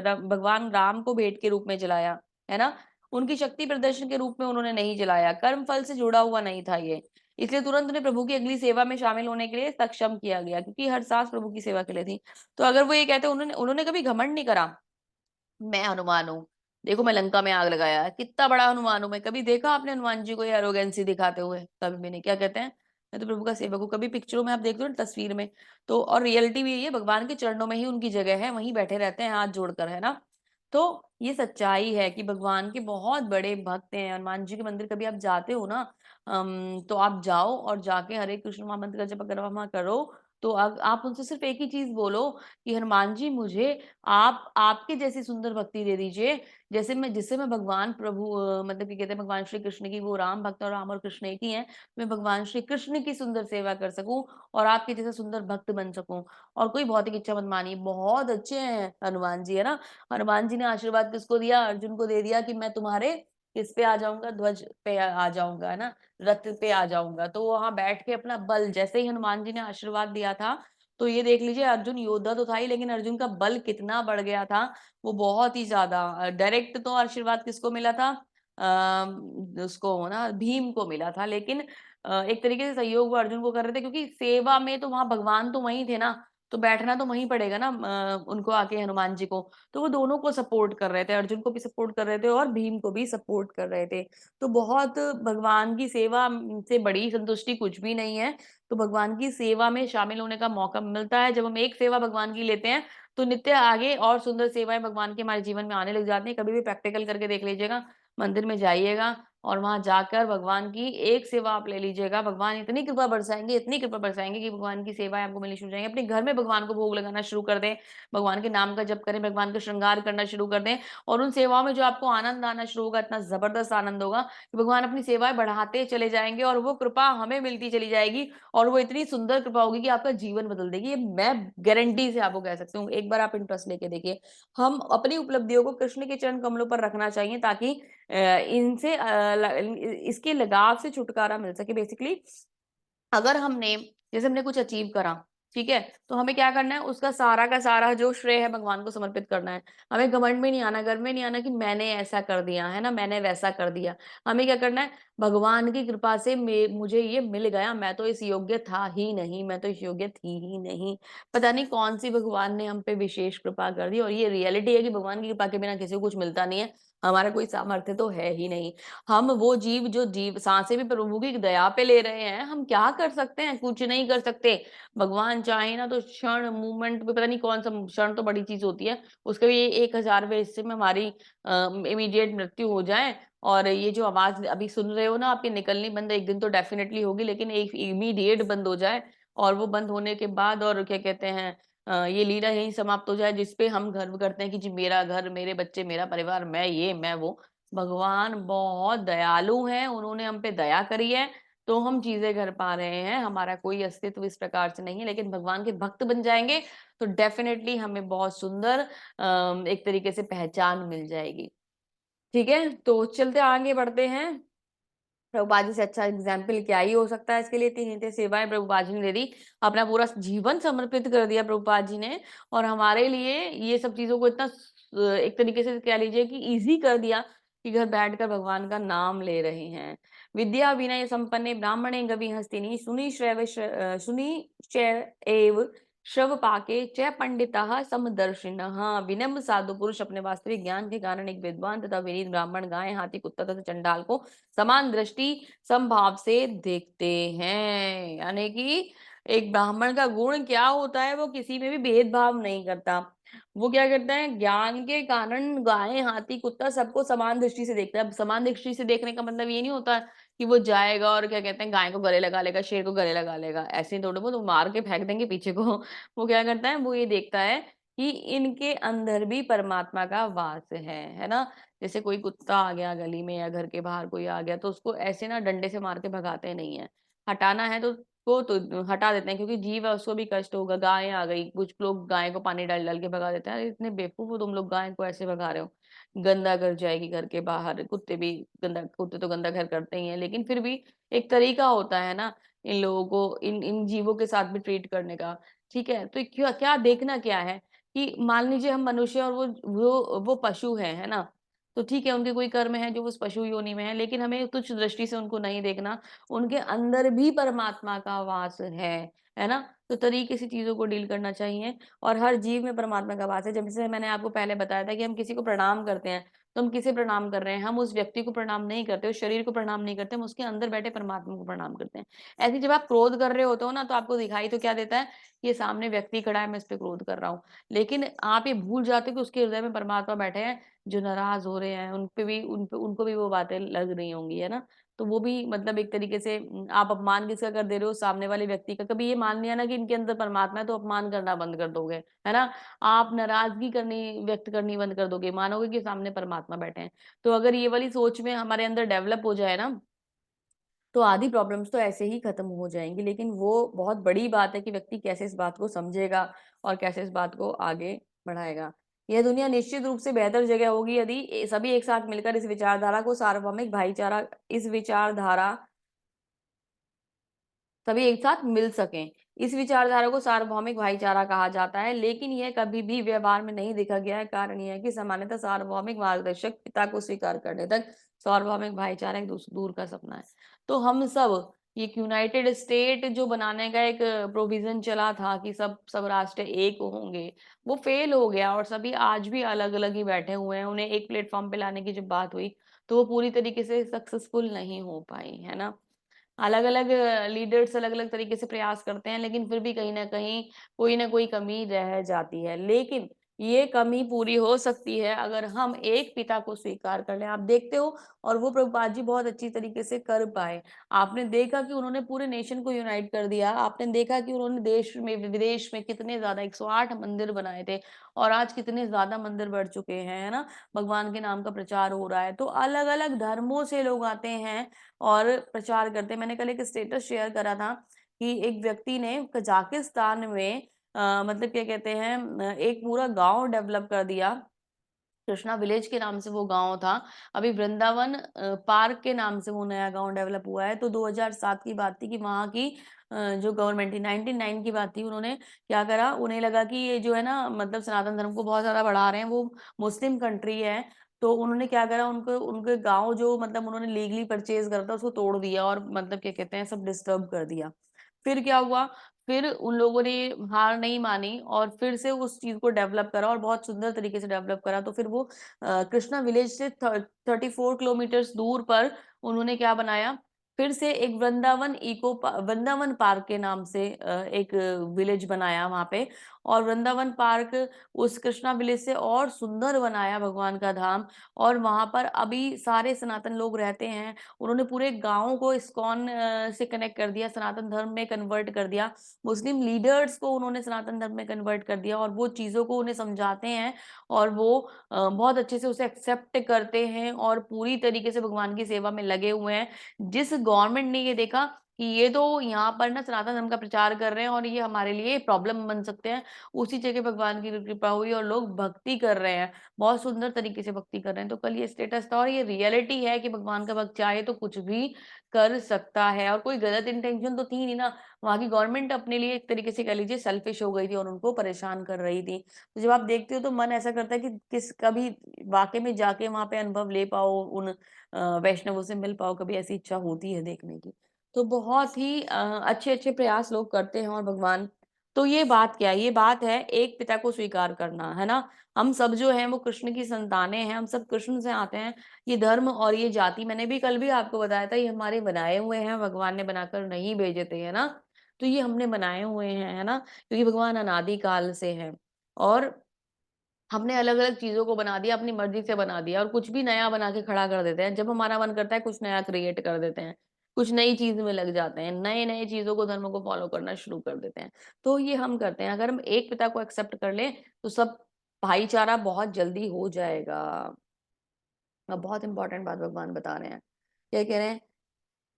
भगवान राम को भेंट के रूप में जलाया, है ना। उनकी शक्ति प्रदर्शन के रूप में उन्होंने नहीं जलाया, कर्म फल से जुड़ा हुआ नहीं था ये। इसलिए तुरंत उन्हें प्रभु की अगली सेवा में शामिल होने के लिए सक्षम किया गया, क्योंकि हर सांस प्रभु की सेवा के लिए थी। तो अगर वो ये कहते, उन्होंने उन्होंने कभी घमंड नहीं करा, मैं हनुमान हूँ, देखो मैं लंका में आग लगाया, कितना बड़ा हनुमान हूं मैं। कभी देखा आपने हनुमान जी को ये एरोगेंसी दिखाते हुए? कभी भी नहीं। क्या कहते हैं? मैं तो प्रभु का सेवक हूँ। कभी पिक्चरों में आप देखते हो ना तस्वीर में, तो और रियलिटी भी यही है, भगवान के चरणों में ही उनकी जगह है, वहीं बैठे रहते हैं हाथ जोड़कर, है ना? तो ये सच्चाई है कि भगवान के बहुत बड़े भक्त हैं। हनुमान जी के मंदिर कभी आप जाते हो ना, तो आप जाओ और जाके हरे कृष्ण महामंत्र का जप अगर वहाँ करो, तो आप उनसे सिर्फ एक ही चीज़ बोलो कि हनुमान जी मुझे आप आपके जैसी सुंदर भक्ति दे दीजिए, जिससे मैं भगवान प्रभु मतलब कि कहते हैं भगवान श्री कृष्ण की, वो राम भक्त और राम और कृष्ण एक ही हैं, मैं भगवान श्री कृष्ण की सुंदर सेवा कर सकूँ और आपके जैसा सुंदर भक्त बन सकूँ। और कोई भौतिक इच्छा मत मानिए, बहुत अच्छे हैं हनुमान जी, है ना? हनुमान जी ने आशीर्वाद किसको दिया? अर्जुन को दे दिया कि मैं तुम्हारे किस पे आ जाऊँगा? ध्वज पे आ जाऊँगा, है ना? रथ पे आ जाऊँगा। तो वहाँ बैठ के अपना बल, जैसे ही हनुमान जी ने आशीर्वाद दिया था, तो ये देख लीजिए, अर्जुन योद्धा तो था ही, लेकिन अर्जुन का बल कितना बढ़ गया था, वो बहुत ही ज़्यादा। डायरेक्ट तो आशीर्वाद किसको मिला था? उसको ना भीम को मिला था, लेकिन एक तरीके से सहयोग वो अर्जुन को कर रहे थे, क्योंकि सेवा में तो वहाँ भगवान तो वहीं थे ना, तो बैठना तो वहीं पड़ेगा ना उनको आके, हनुमान जी को। तो वो दोनों को सपोर्ट कर रहे थे, अर्जुन को भी सपोर्ट कर रहे थे और भीम को भी सपोर्ट कर रहे थे। तो बहुत भगवान की सेवा से बड़ी संतुष्टि कुछ भी नहीं है। तो भगवान की सेवा में शामिल होने का मौका मिलता है, जब हम एक सेवा भगवान की लेते हैं, तो नित्य आगे और सुंदर सेवाएँ भगवान की हमारे जीवन में आने लग जाती हैं। कभी भी प्रैक्टिकल करके देख लीजिएगा, मंदिर में जाइएगा और वहाँ जाकर भगवान की एक सेवा आप ले लीजिएगा, भगवान इतनी कृपा बरसाएँगे कि भगवान की सेवाएँ आपको मिलनी शुरू हो जाएँगी। अपने घर में भगवान को भोग लगाना शुरू कर दें, भगवान के नाम का जप करें, भगवान का श्रृंगार करना शुरू कर दें और उन सेवाओं में जो आपको आनंद आना शुरू होगा, इतना ज़बरदस्त आनंद होगा कि भगवान अपनी सेवाएँ बढ़ाते चले जाएँगे और वो कृपा हमें मिलती चली जाएगी और वो इतनी सुंदर कृपा होगी कि आपका जीवन बदल देगी। ये मैं गारंटी से आपको कह सकती हूँ। एक बार आप इंटरेस्ट लेके देखिए। हम अपनी उपलब्धियों को कृष्ण के चरण कमलों पर रखना चाहिए, ताकि इनसे इसके लगाव से छुटकारा मिल सके। बेसिकली अगर हमने कुछ अचीव करा, ठीक है? तो हमें क्या करना है, उसका सारा का सारा जो श्रेय है भगवान को समर्पित करना है। हमें घमंड में नहीं आना, गर्व में नहीं आना कि मैंने ऐसा कर दिया, है ना? मैंने वैसा कर दिया। हमें क्या करना है, भगवान की कृपा से मुझे ये मिल गया, मैं तो इस योग्य था ही नहीं, मैं तो इस योग्य थी ही नहीं। पता नहीं कौन-सी भगवान ने हम पे विशेष कृपा कर दी, और ये रियलिटी है कि भगवान की कृपा के बिना किसी को कुछ मिलता नहीं है। हमारा कोई सामर्थ्य तो है ही नहीं। हम वो जीव जो साँसें भी प्रभु की दया पे ले रहे हैं, हम क्या कर सकते हैं? कुछ नहीं कर सकते। भगवान चाहे ना तो क्षण, मोमेंट पे, पता नहीं कौन-सा क्षण तो बड़ी चीज़ होती है, उसके भी 1000वें हिस्से में हमारी इमीडिएट मृत्यु हो जाए, और ये जो आवाज़ अभी सुन रहे हो ना, आपकी निकलनी बंद एक दिन तो डेफ़िनेटली होगी, लेकिन एक इमीडिएट बंद हो जाए, और वो बंद होने के बाद और क्या कहते हैं, ये लीला यहीं समाप्त हो जाए, जिस पे हम गर्व करते हैं कि जी मेरा घर, मेरे बच्चे, मेरा परिवार, मैं ये, मैं वो। भगवान बहुत दयालु हैं, उन्होंने हम पे दया करी है, तो हम चीज़ें कर पा रहे हैं। हमारा कोई अस्तित्व इस प्रकार से नहीं है, लेकिन भगवान के भक्त बन जाएँगे, तो डेफ़िनेटली हमें बहुत सुंदर एक तरीके से पहचान मिल जाएगी। ठीक है? तो चलते आगे बढ़ते हैं। प्रभुपाद जी से अच्छा एग्ज़ाम्पल क्या ही हो सकता है इसके लिए, इतनी नित्य सेवाएँ प्रभुपाद जी ने दे दी। अपना पूरा जीवन समर्पित कर दिया प्रभुपाद जी ने, और हमारे लिए ये सब चीज़ों को इतना एक तरीके से कह लीजिए कि ईज़ी कर दिया कि घर बैठकर भगवान का नाम ले रहे हैं। विद्या विनय संपन्ने ब्राह्मणे गविहस्तिनि शुनि चैव श्रवपाके च पंडिताः समदर्शिनः। विनम्र साधु पुरुष अपने वास्तविक ज्ञान के कारण एक विद्वान तथा विनीत ब्राह्मण, गाय, हाथी, कुत्ता तथा चंडाल को समान दृष्टि समभाव से देखते हैं। यानी कि एक ब्राह्मण का गुण क्या होता है, वो किसी में भी भेदभाव नहीं करता। वो क्या करता है, ज्ञान के कारण गाय, हाथी, कुत्ता सबको समान दृष्टि से देखता है। अब समान दृष्टि से देखने का मतलब ये नहीं होता कि वो जाएगा और क्या कहते हैं, गाय को गले लगा लेगा, शेर को गले लगा लेगा। ऐसे थोड़ी, वो तो मार के फेंक देंगे पीछे को। वो क्या करता है, वो ये देखता है कि इनके अंदर भी परमात्मा का वास है ना? जैसे कोई कुत्ता आ गया गली में या घर के बाहर कोई आ गया, तो उसको ऐसे ना डंडे से मार के भगाते नहीं है। हटाना है तो वो तो हटा देते हैं, क्योंकि जीव है, उसको भी कष्ट होगा। गाय आ गई, कुछ लोग गाय को पानी डाल-डाल के भगा देते हैं। अरे इतने बेवकूफ हो तुम लोग, गाय को ऐसे भगा रहे हो। गंदा घर जाएगी घर के बाहर, कुत्ते तो गंदा घर करते ही हैं, लेकिन फिर भी एक तरीका होता है ना इन लोगों को इन इन जीवों के साथ भी ट्रीट करने का। ठीक है? तो क्या क्या देखना क्या है कि मान लीजिए हम मनुष्य और वो पशु है ना? तो ठीक है, उनके कोई कर्म है जो उस पशु योनि में है, लेकिन हमें तुच्छ दृष्टि से उनको नहीं देखना। उनके अंदर भी परमात्मा का वास है ना? तो तरीके से चीज़ों को डील करना चाहिए और हर जीव में परमात्मा का वास है। जैसे मैंने आपको पहले बताया था कि हम किसी को प्रणाम करते हैं, तो हम किसे प्रणाम कर रहे हैं? हम उस व्यक्ति को प्रणाम नहीं करते, उस शरीर को प्रणाम नहीं करते, हम उसके अंदर बैठे परमात्मा को प्रणाम करते हैं। ऐसे ही जब आप क्रोध कर रहे होते हो ना, तो आपको दिखाई तो क्या देता है? ये सामने व्यक्ति खड़ा है, मैं इस पे क्रोध कर रहा हूँ। लेकिन आप ये भूल जाते हो कि उसके हृदय में परमात्मा बैठे हैं, जो नाराज़ हो रहे हैं, उनको भी वो बातें लग रही होंगी, है ना? तो वो भी मतलब एक तरीके से आप अपमान किसका कर दे रहे हो? सामने वाले व्यक्ति का। कभी ये मान लिया ना कि इनके अंदर परमात्मा है, तो अपमान करना बंद कर दोगे, है ना? आप नाराज़गी करनी व्यक्त करनी बंद कर दोगे, मानोगे कि सामने परमात्मा बैठे हैं। तो अगर ये वाली सोच में हमारे अंदर डेवलप हो जाए ना, तो आधी प्रॉब्लम्स तो ऐसे ही खत्म हो जाएँगी। लेकिन वो बहुत बड़ी बात है कि व्यक्ति कैसे इस बात को समझेगा और कैसे इस बात को आगे बढ़ाएगा। यह दुनिया निश्चित रूप से बेहतर जगह होगी यदि सभी एक साथ मिलकर इस विचारधारा को सार्वभौमिक भाईचारा इस विचारधारा सभी एक साथ मिल सकें। इस विचारधारा को सार्वभौमिक भाईचारा कहा जाता है, लेकिन यह कभी भी व्यवहार में नहीं देखा गया है। कारण यह है कि सामान्यतः सार्वभौमिक मार्गदर्शक पिता को स्वीकार करने तक सार्वभौमिक भाईचारा एक दूर का सपना है। तो हम सब ये यूनाइटेड स्टेट जो बनाने का एक प्रोविज़न चला था कि सब राष्ट्र एक होंगे, वो फेल हो गया और सभी आज भी अलग-अलग ही बैठे हुए हैं। उन्हें एक प्लेटफ़ॉर्म पे लाने की जब बात हुई, तो वो पूरी तरीके से सक्सेसफुल नहीं हो पाई, है ना? अलग-अलग लीडर्स अलग-अलग तरीके से प्रयास करते हैं, लेकिन फिर भी कहीं न कहीं कोई न कोई कमी रह जाती है। लेकिन ये कमी पूरी हो सकती है अगर हम एक पिता को स्वीकार कर लें। आप देखते हो और वो प्रभुपाद जी बहुत अच्छी तरीके से कर पाए। आपने देखा कि उन्होंने पूरे नेशन को यूनाइट कर दिया। आपने देखा कि उन्होंने देश में, विदेश में कितने ज़्यादा 108 मंदिर बनाए थे और आज कितने ज़्यादा मंदिर बढ़ चुके हैं, है ना? भगवान के नाम का प्रचार हो रहा है। तो अलग-अलग धर्मों से लोग आते हैं और प्रचार करते हैं। मैंने कल एक स्टेटस शेयर करा था कि एक व्यक्ति ने कज़ाकिस्तान में मतलब क्या कहते हैं एक पूरा गाँव डेवलप कर दिया। कृष्णा विलेज के नाम से वो गाँव था। अभी वृंदावन पार्क के नाम से वो नया गाँव डेवलप हुआ है। तो 2007 की बात थी कि वहाँ की जो गवर्नमेंट थी 99 की बात थी, उन्होंने क्या करा, उन्हें लगा कि ये जो है ना मतलब सनातन धर्म को बहुत ज़्यादा बढ़ा रहे हैं, वो मुस्लिम कंट्री है। तो उन्होंने क्या करा, उनको उनके गाँव जो मतलब उन्होंने लीगली परचेज़ करा था, उसको तोड़ दिया और मतलब क्या कहते हैं, सब डिस्टर्ब कर दिया। फिर क्या हुआ, फिर उन लोगों ने हार नहीं मानी और फिर से उस चीज़ को डेवलप करा और बहुत सुंदर तरीके से डेवलप करा। तो फिर वो कृष्णा विलेज से 34 किलोमीटर्स दूर पर उन्होंने क्या बनाया, फिर से एक वृंदावन पार्क के नाम से एक विलेज बनाया वहाँ पे और वृंदावन पार्क उस कृष्णा विलेज से और सुंदर बनाया भगवान का धाम और वहाँ पर अभी सारे सनातन लोग रहते हैं। उन्होंने पूरे गाँव को इस्कॉन से कनेक्ट कर दिया, सनातन धर्म में कन्वर्ट कर दिया। मुस्लिम लीडर्स को उन्होंने सनातन धर्म में कन्वर्ट कर दिया और वो चीज़ों को उन्हें समझाते हैं और वो बहुत अच्छे से उसे एक्सेप्ट करते हैं और पूरी तरीके से भगवान की सेवा में लगे हुए हैं। जिस गवर्नमेंट ने ये देखा कि ये तो यहाँ पर ना सनातन धर्म का प्रचार कर रहे हैं और ये हमारे लिए प्रॉब्लम बन सकते हैं, उसी जगह भगवान की कृपा हुई और लोग भक्ति कर रहे हैं। बहुत सुंदर तरीके से भक्ति कर रहे हैं। तो कल ये स्टेटस था और ये रियलिटी है कि भगवान का भक्त चाहे तो कुछ भी कर सकता है और कोई गलत इंटेंशन तो थी नहीं ना। वहाँ की गवर्नमेंट अपने लिए एक तरीके से कह लीजिए सेल्फिश हो गई थी और उनको परेशान कर रही थी। तो जब आप देखते हो तो मन ऐसा करता है कि किस कभी वाक़ई में जाके वहाँ पे अनुभव ले पाओ, उन वैष्णवों से मिल पाओ, कभी ऐसी इच्छा होती है देखने की। तो बहुत ही अच्छे-अच्छे प्रयास लोग करते हैं और भगवान तो ये बात क्या है? ये बात है एक पिता को स्वीकार करना, है ना? हम सब जो हैं वो कृष्ण की संतानें हैं, हम सब कृष्ण से आते हैं। ये धर्म और ये जाति मैंने भी कल भी आपको बताया था, ये हमारे बनाए हुए हैं, भगवान ने बनाकर नहीं भेजे थे, है ना? तो ये हमने बनाए हुए हैं, है ना? क्योंकि भगवान अनादि काल से हैं और हमने अलग-अलग चीज़ों को बना दिया, अपनी मर्ज़ी से बना दिया और कुछ भी नया बना के खड़ा कर देते हैं। जब हमारा मन करता है कुछ नया क्रिएट कर देते हैं, कुछ नई चीज़ में लग जाते हैं, नए-नए चीज़ों को धर्मों को फ़ॉलो करना शुरू कर देते हैं। तो ये हम करते हैं, अगर हम एक पिता को एक्सेप्ट कर लें, तो सब भाईचारा बहुत जल्दी हो जाएगा। बहुत इम्पोर्टेंट बात भगवान बता रहे हैं। क्या कह रहे हैं?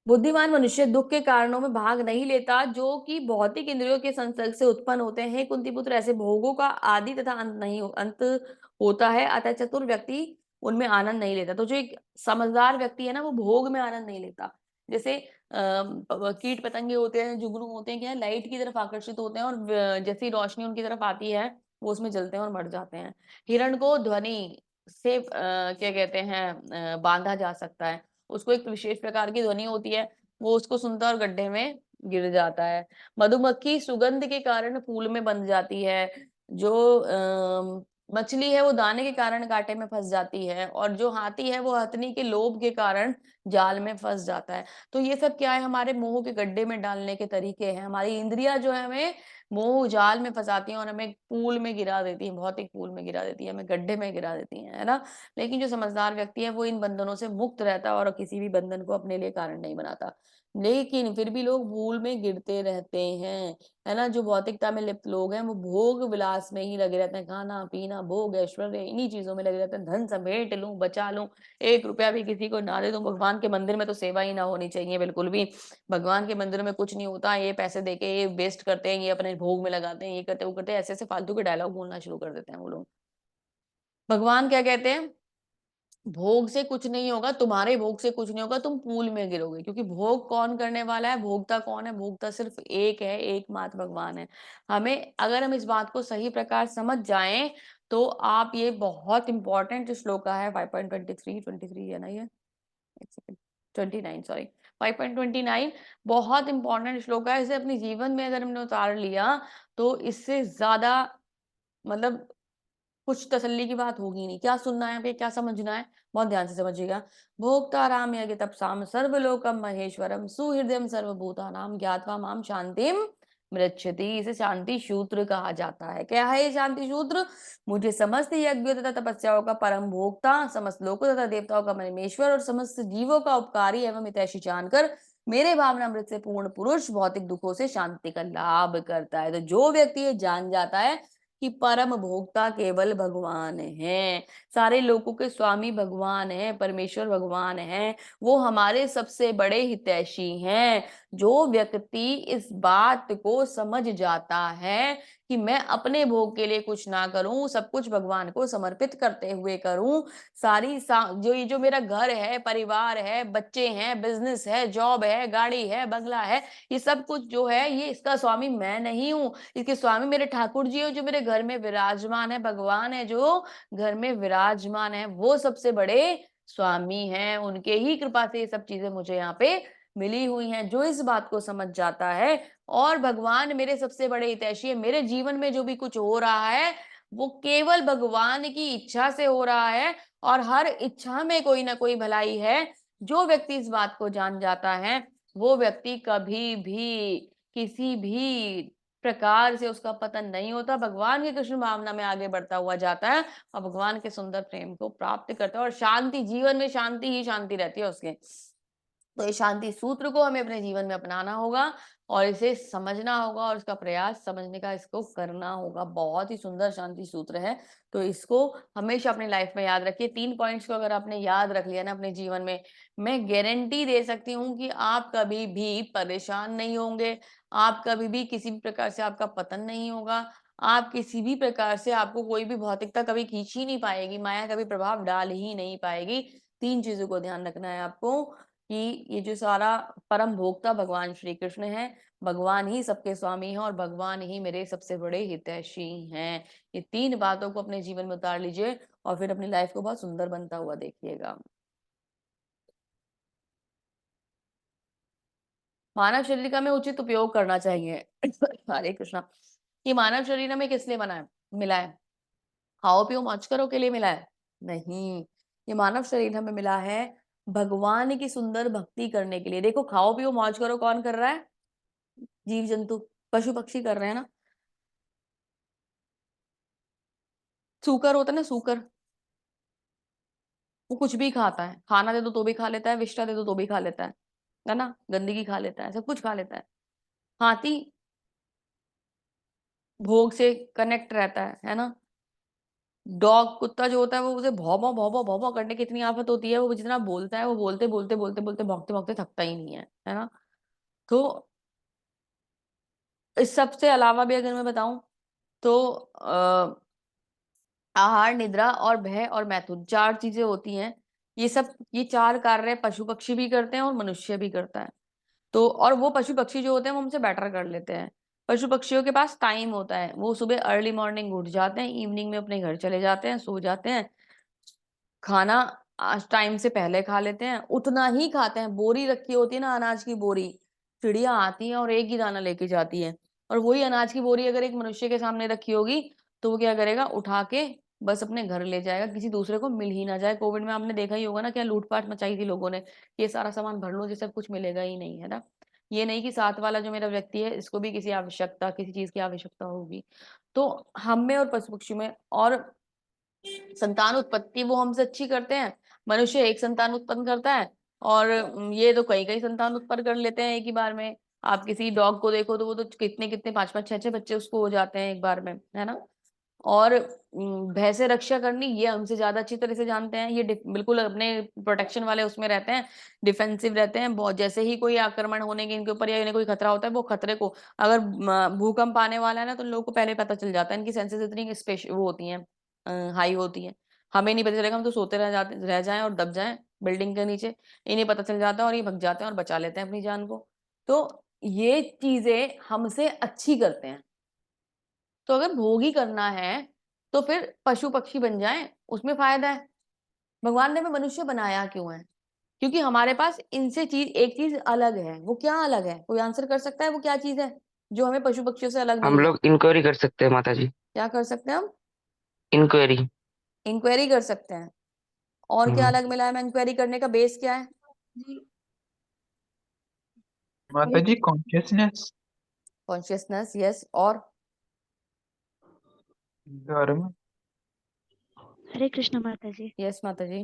बुद्धिमान मनुष्य दुःख के कारणों में भाग नहीं लेता, जो कि भौतिक इंद्रियों के संसर्ग से उत्पन्न होते हैं। कुंती पुत्र ऐसे भोगों का आदि तथा अंत होता है, अतः चतुर व्यक्ति उनमें आनंद नहीं लेता। तो जो एक समझदार व्यक्ति है ना, वो भोग में आनंद नहीं लेता। जैसे कीट-पतंगे होते हैं, जुगनू होते हैं, क्या है लाइट की तरफ आकर्षित होते हैं और जैसे ही रोशनी उनकी तरफ आती है, वो उसमें जलते हैं और मर जाते हैं। हिरण को ध्वनि से क्या कहते हैं बाँधा जा सकता है। उसको एक विशेष प्रकार की ध्वनि होती है, वो उसको सुनता है और गड्ढे में गिर जाता है। मधुमक्खी सुगंध के कारण फूल में बंध जाती है। जो मछली है वो दाने के कारण कांटे में फँस जाती है और जो हाथी है वो हथनी के लोभ के कारण जाल में फँस जाता है। तो ये सब क्या है, हमारे मोह के गड्ढे में डालने के तरीके हैं। हमारी इंद्रियाँ जो है हमें मोह जाल में फँसाती हैं और हमें पूल में गिरा देती हैं, भौतिक पूल में गिरा देती हैं, हमें गड्ढे में गिरा देती हैं, है ना? लेकिन जो समझदार व्यक्ति है वो इन बंधनों से मुक्त रहता है और किसी भी बंधन को अपने लिए कारण नहीं बनाता। लेकिन फिर भी लोग भूल में गिरते रहते हैं, है ना? जो भौतिकता में लिप्त लोग हैं, वो भोग विलास में ही लगे रहते हैं, खाना-पीना, भोग, ऐश्वर्य इन्हीं चीज़ों में लगे रहते हैं। धन समेट लूँ, बचा लूँ, 1 रुपया भी किसी को ना दे दूँ। भगवान के मंदिर में तो सेवा ही ना होनी चाहिए बिल्कुल भी। भगवान के मंदिर में कुछ नहीं होता, ये पैसे देके ये वेस्ट करते हैं, ये अपने भोग में लगाते हैं, ये करते हैं, वो करते हैं, ऐसे-ऐसे फालतू के डायलॉग बोलना शुरू कर देते हैं वो लोग। भगवान क्या कहते हैं? भोग से कुछ नहीं होगा, तुम्हारे भोग से कुछ नहीं होगा, तुम पूल में गिरोगे क्योंकि भोग कौन करने वाला है, भोगता कौन है? भोगता सिर्फ़ एक है, एकमात्र भगवान है। हमें अगर हम इस बात को सही प्रकार समझ जाएँ, तो आप ये बहुत इम्पोर्टेंट श्लोका है 5.23 23 है ना ये? 1 सेकंड 29 सॉरी 5.29 बहुत इम्पोर्टेंट श्लोक है, इसे अपने जीवन में अगर हमने उतार लिया, तो इससे ज़्यादा मतलब कुछ तसल्ली की बात होगी नहीं। क्या सुनना है यहाँ पे, क्या समझना है? बहुत ध्यान से समझिएगा। भोक्ताराम यज्ञतपसाम सर्वलोकम महेश्वरम सुहृदयं सर्वभूतानां ज्ञात्वा मां शांतिं मृच्छति। इसे शांति सूत्र कहा जाता है। क्या है ये शांति सूत्र? मुझे समस्त यज्ञों तथा तपस्याओं का परम भोक्ता, समस्त लोकों तथा देवताओं का परमेश्वर और समस्त जीवों का उपकारी एवं हितैषी जानकर मेरे भावनामृत से पूर्ण पुरुष भौतिक दुखों से शांति का लाभ करता है। तो जो व्यक्ति ये जान जाता है कि परम भोक्ता केवल भगवान हैं, सारे लोगों के स्वामी भगवान हैं, परमेश्वर भगवान हैं, वो हमारे सबसे बड़े हितैषी हैं। जो व्यक्ति इस बात को समझ जाता है कि मैं अपने भोग के लिए कुछ ना करूँ, सब कुछ भगवान को समर्पित करते हुए करूँ, सारी सा जो ये जो मेरा घर है, परिवार है, बच्चे हैं, बिज़नेस है, जॉब है, गाड़ी है, बंगला है, ये सब कुछ जो है ये इसका स्वामी मैं नहीं हूँ। इसके स्वामी मेरे ठाकुर जी हैं जो मेरे घर में विराजमान है, भगवान है जो घर में विराजमान है, वो सबसे बड़े स्वामी हैं, उनके ही कृपा से ये सब चीज़ें मुझे यहाँ पे मिली हुई हैं। जो इस बात को समझ जाता है और भगवान मेरे सबसे बड़े हितैषी हैं, मेरे जीवन में जो भी कुछ हो रहा है, वो केवल भगवान की इच्छा से हो रहा है और हर इच्छा में कोई ना कोई भलाई है। जो व्यक्ति इस बात को जान जाता है, वो व्यक्ति कभी भी किसी भी प्रकार से उसका पतन नहीं होता, भगवान की कृष्ण भावना में आगे बढ़ता हुआ जाता है और भगवान के सुंदर प्रेम को प्राप्त करता है और शांति जीवन में शांति ही शांति रहती है उसके। तो इस शांति सूत्र को हमें अपने जीवन में अपनाना होगा और इसे समझना होगा और इसका प्रयास समझने का इसको करना होगा। बहुत ही सुंदर शांति सूत्र है, तो इसको हमेशा अपनी लाइफ में याद रखिए। 3 पॉइंट्स को अगर आपने याद रख लिया ना अपने जीवन में, मैं गारंटी दे सकती हूँ कि आप कभी भी परेशान नहीं होंगे, आप कभी भी किसी भी प्रकार से आपका पतन नहीं होगा, आप किसी भी प्रकार से आपको कोई भी भौतिकता कभी खींच ही नहीं पाएगी, माया कभी प्रभाव डाल ही नहीं पाएगी। 3 चीज़ों को ध्यान रखना है आपको कि ये जो सारा परम भोक्ता भगवान श्री कृष्ण हैं, भगवान ही सबके स्वामी हैं और भगवान ही मेरे सबसे बड़े हितैषी हैं। ये 3 बातों को अपने जीवन में उतार लीजिए और फिर अपनी लाइफ को बहुत सुंदर बनता हुआ देखिएगा। मानव शरीर का हमें उचित उपयोग करना चाहिए। हरे कृष्णा। ये मानव शरीर हमें किस लिए बना है मिला है? खाओ पियो मौज करो के लिए मिला है? नहीं, ये मानव शरीर हमें मिला है भगवान की सुंदर भक्ति करने के लिए। देखो खाओ पियो मौज करो कौन कर रहा है? जीव-जंतु, पशु-पक्षी कर रहे हैं ना। सूकर होता है ना सूकर, वो कुछ भी खाता है। खाना दे दो तो भी खा लेता है, विष्ठा दे दो तो भी खा लेता है ना? गंदगी खा लेता है, सब कुछ खा लेता है। हाथी भोग से कनेक्ट रहता है ना? डॉग कुत्ता जो होता है वो उसे भौं-भौं, भौं-भौं, भौं-भौं करने की इतनी आफत होती है, वो जितना बोलता है, वो बोलते, बोलते, बोलते, बोलते, भौंकते-भौंकते थकता ही नहीं है ना? तो इस सब से अलावा भी अगर मैं बताऊँ तो आहार, निद्रा और भय और मैथुन 4 चीज़ें होती हैं। ये 4 कार्य पशु-पक्षी भी करते हैं और मनुष्य भी करता है। तो और वो पशु-पक्षी जो होते हैं वो हमसे बेटर कर लेते हैं। पशु-पक्षियों के पास टाइम होता है। वो सुबह अर्ली मॉर्निंग उठ जाते हैं, इवनिंग में अपने घर चले जाते हैं, सो जाते हैं। खाना टाइम से पहले खा लेते हैं, उतना ही खाते हैं। बोरी रखी होती है ना अनाज की बोरी, चिड़िया आती है और एक ही दाना लेके जाती है, और वही अनाज की बोरी अगर एक मनुष्य के सामने रखी होगी तो वो क्या करेगा, उठा के बस अपने घर ले जाएगा, किसी दूसरे को मिल ही ना जाए। कोविड में आपने देखा ही होगा ना, क्या लूटपाट मचाई थी लोगों ने, ये सारा सामान भर लो जिससे कुछ मिलेगा ही नहीं, है ना। ये नहीं कि साथ वाला जो मेरा व्यक्ति है इसको भी किसी आवश्यकता, किसी चीज की आवश्यकता होगी। तो हम में और पशु पक्षी में, और संतान उत्पत्ति वो हमसे अच्छी करते हैं। मनुष्य एक संतान उत्पन्न करता है, और ये तो कई कई संतान उत्पन्न कर लेते हैं एक ही बार में। आप किसी डॉग को देखो तो वो तो कितने कितने 5-5 6-6 बच्चे उसको हो जाते हैं एक बार में, है ना। और भय से रक्षा करनी ये हमसे ज्यादा अच्छी तरह से जानते हैं। ये बिल्कुल अपने प्रोटेक्शन वाले उसमें रहते हैं, डिफेंसिव रहते हैं बहुत। जैसे ही कोई आक्रमण होने के इनके ऊपर या इन्हें कोई खतरा होता है, वो खतरे को, अगर भूकंप आने वाला है ना, तो लोगों को पहले पता चल जाता है। इनकी सेंसेस इतनी स्पेशल वो होती हैं, हाई होती है। हमें नहीं पता चलेगा, हम तो सोते रह जाएं और दब जाएं बिल्डिंग के नीचे, इन्हें पता चल जाता है और ये भग जाते हैं और बचा लेते हैं अपनी जान को। तो ये चीजें हमसे अच्छी करते हैं। तो अगर भोग ही करना है तो फिर पशु पक्षी बन जाएं, उसमें फायदा है। भगवान ने हमें मनुष्य बनाया क्यों है? क्योंकि हमारे पास इनसे एक चीज अलग है। वो क्या अलग है? कोई आंसर कर सकता है वो क्या चीज है जो हमें पशु पक्षियों से अलग हम नहीं है? लोग इंक्वायरी कर सकते हैं माता जी। क्या कर सकते हैं हम? इंक्वायरी। इंक्वायरी कर सकते हैं। और क्या हम्म। अलग मिला है हमें? इंक्वायरी करने का बेस क्या है जी? माता जी कॉन्शियसनेस। Consciousness, yes. और धर्म। हरे कृष्ण माता जी। यस माता जी।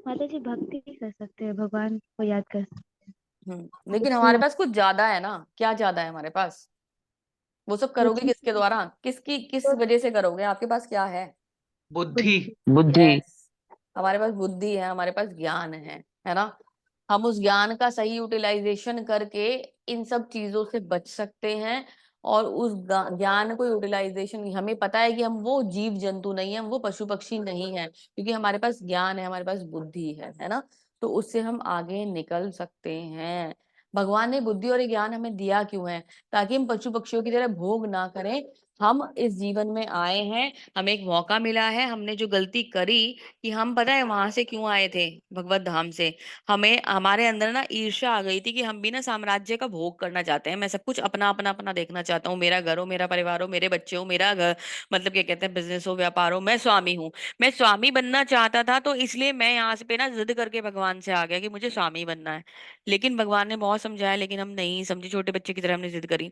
माता जी भक्ति भी कर सकते हैं, भगवान को याद कर सकते हैं। लेकिन हमारे पास कुछ ज्यादा है ना। क्या ज्यादा है हमारे पास? वो सब करोगे बुद्धि किसके द्वारा? किस वजह से करोगे? आपके पास क्या है? बुद्धि। बुद्धि बुद्धि। यस, हमारे पास बुद्धि है, हमारे पास ज्ञान है ना। हम उस ज्ञान का सही यूटिलाइजेशन करके इन सब चीजों से बच सकते हैं। और उस ज्ञान को यूटिलाइजेशन, हमें पता है कि हम वो जीव जंतु नहीं है, हम वो पशु पक्षी नहीं है, क्योंकि हमारे पास ज्ञान है, हमारे पास बुद्धि है ना। तो उससे हम आगे निकल सकते हैं। भगवान ने बुद्धि और ज्ञान हमें दिया क्यों है? ताकि हम पशु पक्षियों की तरह भोग ना करें। हम इस जीवन में आए हैं, हमें एक मौका मिला है, हमने जो गलती करी कि हम, पता है वहां से क्यों आए थे? भगवत धाम से। हमें हमारे अंदर ना ईर्ष्या आ गई थी कि हम भी ना साम्राज्य का भोग करना चाहते हैं। मैं सब कुछ अपना अपना अपना देखना चाहता हूँ, मेरा घर हो, मेरा परिवार हो, मेरे बच्चे हो, मेरा घर, मतलब क्या कहते हैं, बिजनेस हो, व्यापार हो, मैं स्वामी हूँ। मैं स्वामी बनना चाहता था, तो इसलिए मैं यहाँ से पे ना जिद करके भगवान से आ गया कि मुझे स्वामी बनना है। लेकिन भगवान ने बहुत समझाया, लेकिन हम नहीं समझे, छोटे बच्चे की तरह हमने जिद करी।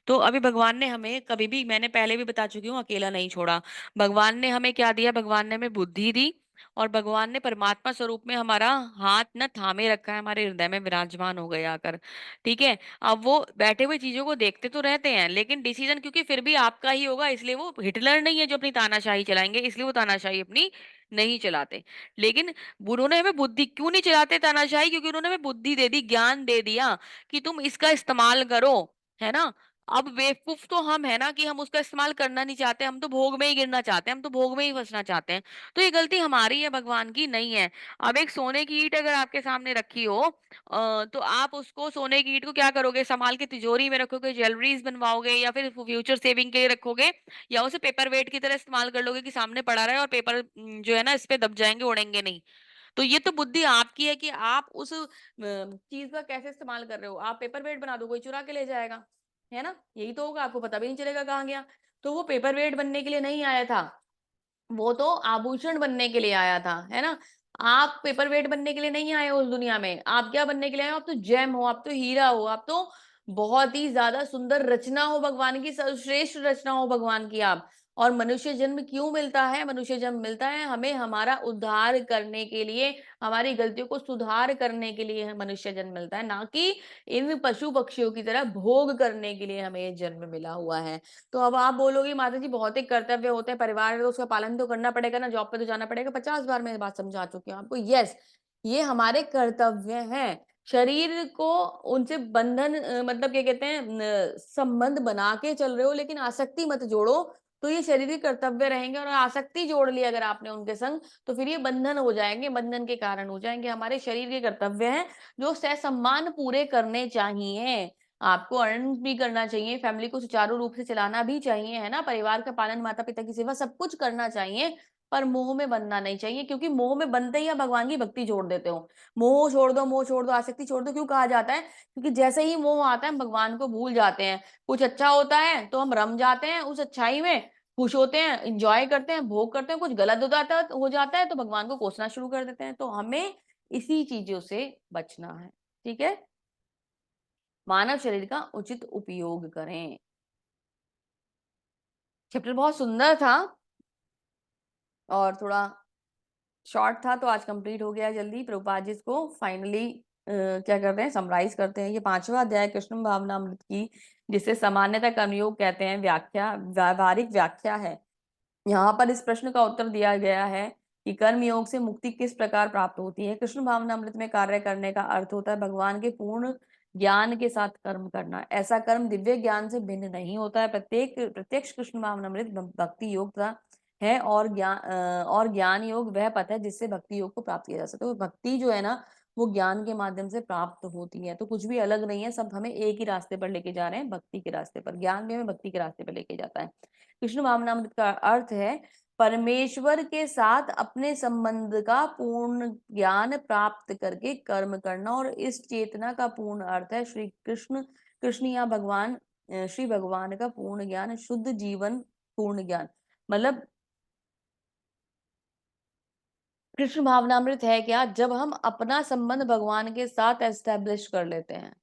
तो अभी भगवान ने हमें कभी भी, मैंने पहले भी बता चुकी हूँ, अकेला नहीं छोड़ा। भगवान ने हमें क्या दिया? भगवान ने हमें बुद्धि दी, और भगवान ने परमात्मा स्वरूप में हमारा हाथ न थामे रखा है, हमारे हृदय में विराजमान हो गए आकर। ठीक है। अब वो बैठे हुए चीजों को देखते तो रहते हैं, लेकिन डिसीजन क्योंकि फिर भी आपका ही होगा, इसलिए वो हिटलर नहीं है जो अपनी तानाशाही चलाएंगे, इसलिए वो तानाशाही अपनी नहीं चलाते। लेकिन उन्होंने हमें बुद्धि क्यों नहीं चलाते तानाशाही? क्योंकि उन्होंने हमें बुद्धि दे दी, ज्ञान दे दिया कि तुम इसका इस्तेमाल करो, है ना। अब बेवकूफ तो हम है ना, कि हम उसका इस्तेमाल करना नहीं चाहते, हम तो भोग में ही गिरना चाहते हैं, हम तो भोग में ही फंसना चाहते हैं। तो ये गलती हमारी है, भगवान की नहीं है। अब एक सोने की ईंट अगर आपके सामने रखी हो, तो आप उसको, सोने की ईंट को क्या करोगे? संभाल के तिजोरी में रखोगे, ज्वेलरीज बनवाओगे, या फिर फ्यूचर सेविंग के लिए रखोगे, या उसे पेपर वेट की तरह इस्तेमाल कर लोगे कि सामने पड़ा रहे और पेपर जो है ना इस पे दब जाएंगे, उड़ेंगे नहीं। तो ये तो बुद्धि आपकी है कि आप उस चीज का कैसे इस्तेमाल कर रहे हो। आप पेपर वेट बना दो, कोई चुरा के ले जाएगा, है ना। यही तो होगा, आपको पता भी नहीं चलेगा कहाँ गया। तो वो पेपर वेट बनने के लिए नहीं आया था, वो तो आभूषण बनने के लिए आया था, है ना। आप पेपर वेट बनने के लिए नहीं आए हो उस दुनिया में। आप क्या बनने के लिए आए हो? आप तो जेम हो, आप तो हीरा हो, आप तो बहुत ही ज्यादा सुंदर रचना हो भगवान की, सर्वश्रेष्ठ रचना हो भगवान की आप। और मनुष्य जन्म क्यों मिलता है? मनुष्य जन्म मिलता है हमें हमारा उद्धार करने के लिए, हमारी गलतियों को सुधार करने के लिए मनुष्य जन्म मिलता है, ना कि इन पशु पक्षियों की तरह भोग करने के लिए हमें ये जन्म मिला हुआ है। तो अब आप बोलोगे माता जी बहुत ही कर्तव्य होते हैं, परिवार है तो उसका पालन तो करना पड़ेगा ना, जॉब पे तो जाना पड़ेगा। 50 बार मैं ये बात समझा चुकी हूँ आपको। यस, ये हमारे कर्तव्य हैं। शरीर को उनसे बंधन, मतलब क्या कहते हैं, संबंध बना के चल रहे हो, लेकिन आसक्ति मत जोड़ो। तो ये शरीर के कर्तव्य रहेंगे, और आसक्ति जोड़ ली अगर आपने उनके संग, तो फिर ये बंधन हो जाएंगे, बंधन के कारण हो जाएंगे। हमारे शरीर के कर्तव्य हैं जो ससम्मान पूरे करने चाहिए। आपको अर्न भी करना चाहिए, फैमिली को सुचारू रूप से चलाना भी चाहिए, है ना, परिवार का पालन, माता पिता की सेवा, सब कुछ करना चाहिए। पर मोह में बनना नहीं चाहिए, क्योंकि मोह में बनते ही आप भगवान की भक्ति छोड़ देते हो। मोह छोड़ दो, आसक्ति छोड़ दो। क्यों कहा जाता है? क्योंकि जैसे ही मोह आता है हम भगवान को भूल जाते हैं। कुछ अच्छा होता है तो हम रम जाते हैं उस अच्छाई में, खुश होते हैं, इंजॉय करते हैं, भोग करते हैं। कुछ गलत हो जाता है तो भगवान को कोसना शुरू कर देते हैं। तो हमें इसी चीजों से बचना है। ठीक है, मानव शरीर का उचित उपयोग करें। चैप्टर बहुत सुंदर था और थोड़ा शॉर्ट था, तो आज कंप्लीट हो गया जल्दी। प्रभुपाद जी इसको फाइनली क्या करते हैं, समराइज करते हैं। ये 5वां अध्याय कृष्ण भावनामृत की, जिसे सामान्यतः कर्मयोग कहते हैं, व्याख्या, व्यावहारिक व्याख्या है। यहाँ पर इस प्रश्न का उत्तर दिया गया है कि कर्म योग से मुक्ति किस प्रकार प्राप्त होती है। कृष्ण भावनामृत में कार्य करने का अर्थ होता है भगवान के पूर्ण ज्ञान के साथ कर्म करना। ऐसा कर्म दिव्य ज्ञान से भिन्न नहीं होता है। प्रत्यक्ष कृष्ण भावनामृत भक्ति योग का है, और ज्ञान योग वह पथ है जिससे भक्ति योग को प्राप्त किया जा सकता है। तो भक्ति जो है ना, वो ज्ञान के माध्यम से प्राप्त होती है। तो कुछ भी अलग नहीं है, सब हमें एक ही रास्ते पर लेके जा रहे हैं, भक्ति के रास्ते पर। ज्ञान भी हमें भक्ति के रास्ते पर लेके जाता है। कृष्ण भावनामृत का अर्थ है परमेश्वर के साथ अपने संबंध का पूर्ण ज्ञान प्राप्त करके कर्म करना, और इस चेतना का पूर्ण अर्थ है श्री कृष्ण या भगवान, श्री भगवान का पूर्ण ज्ञान, शुद्ध जीवन, पूर्ण ज्ञान। मतलब कृष्ण भावनामृत है क्या? जब हम अपना संबंध भगवान के साथ एस्टेब्लिश कर लेते हैं,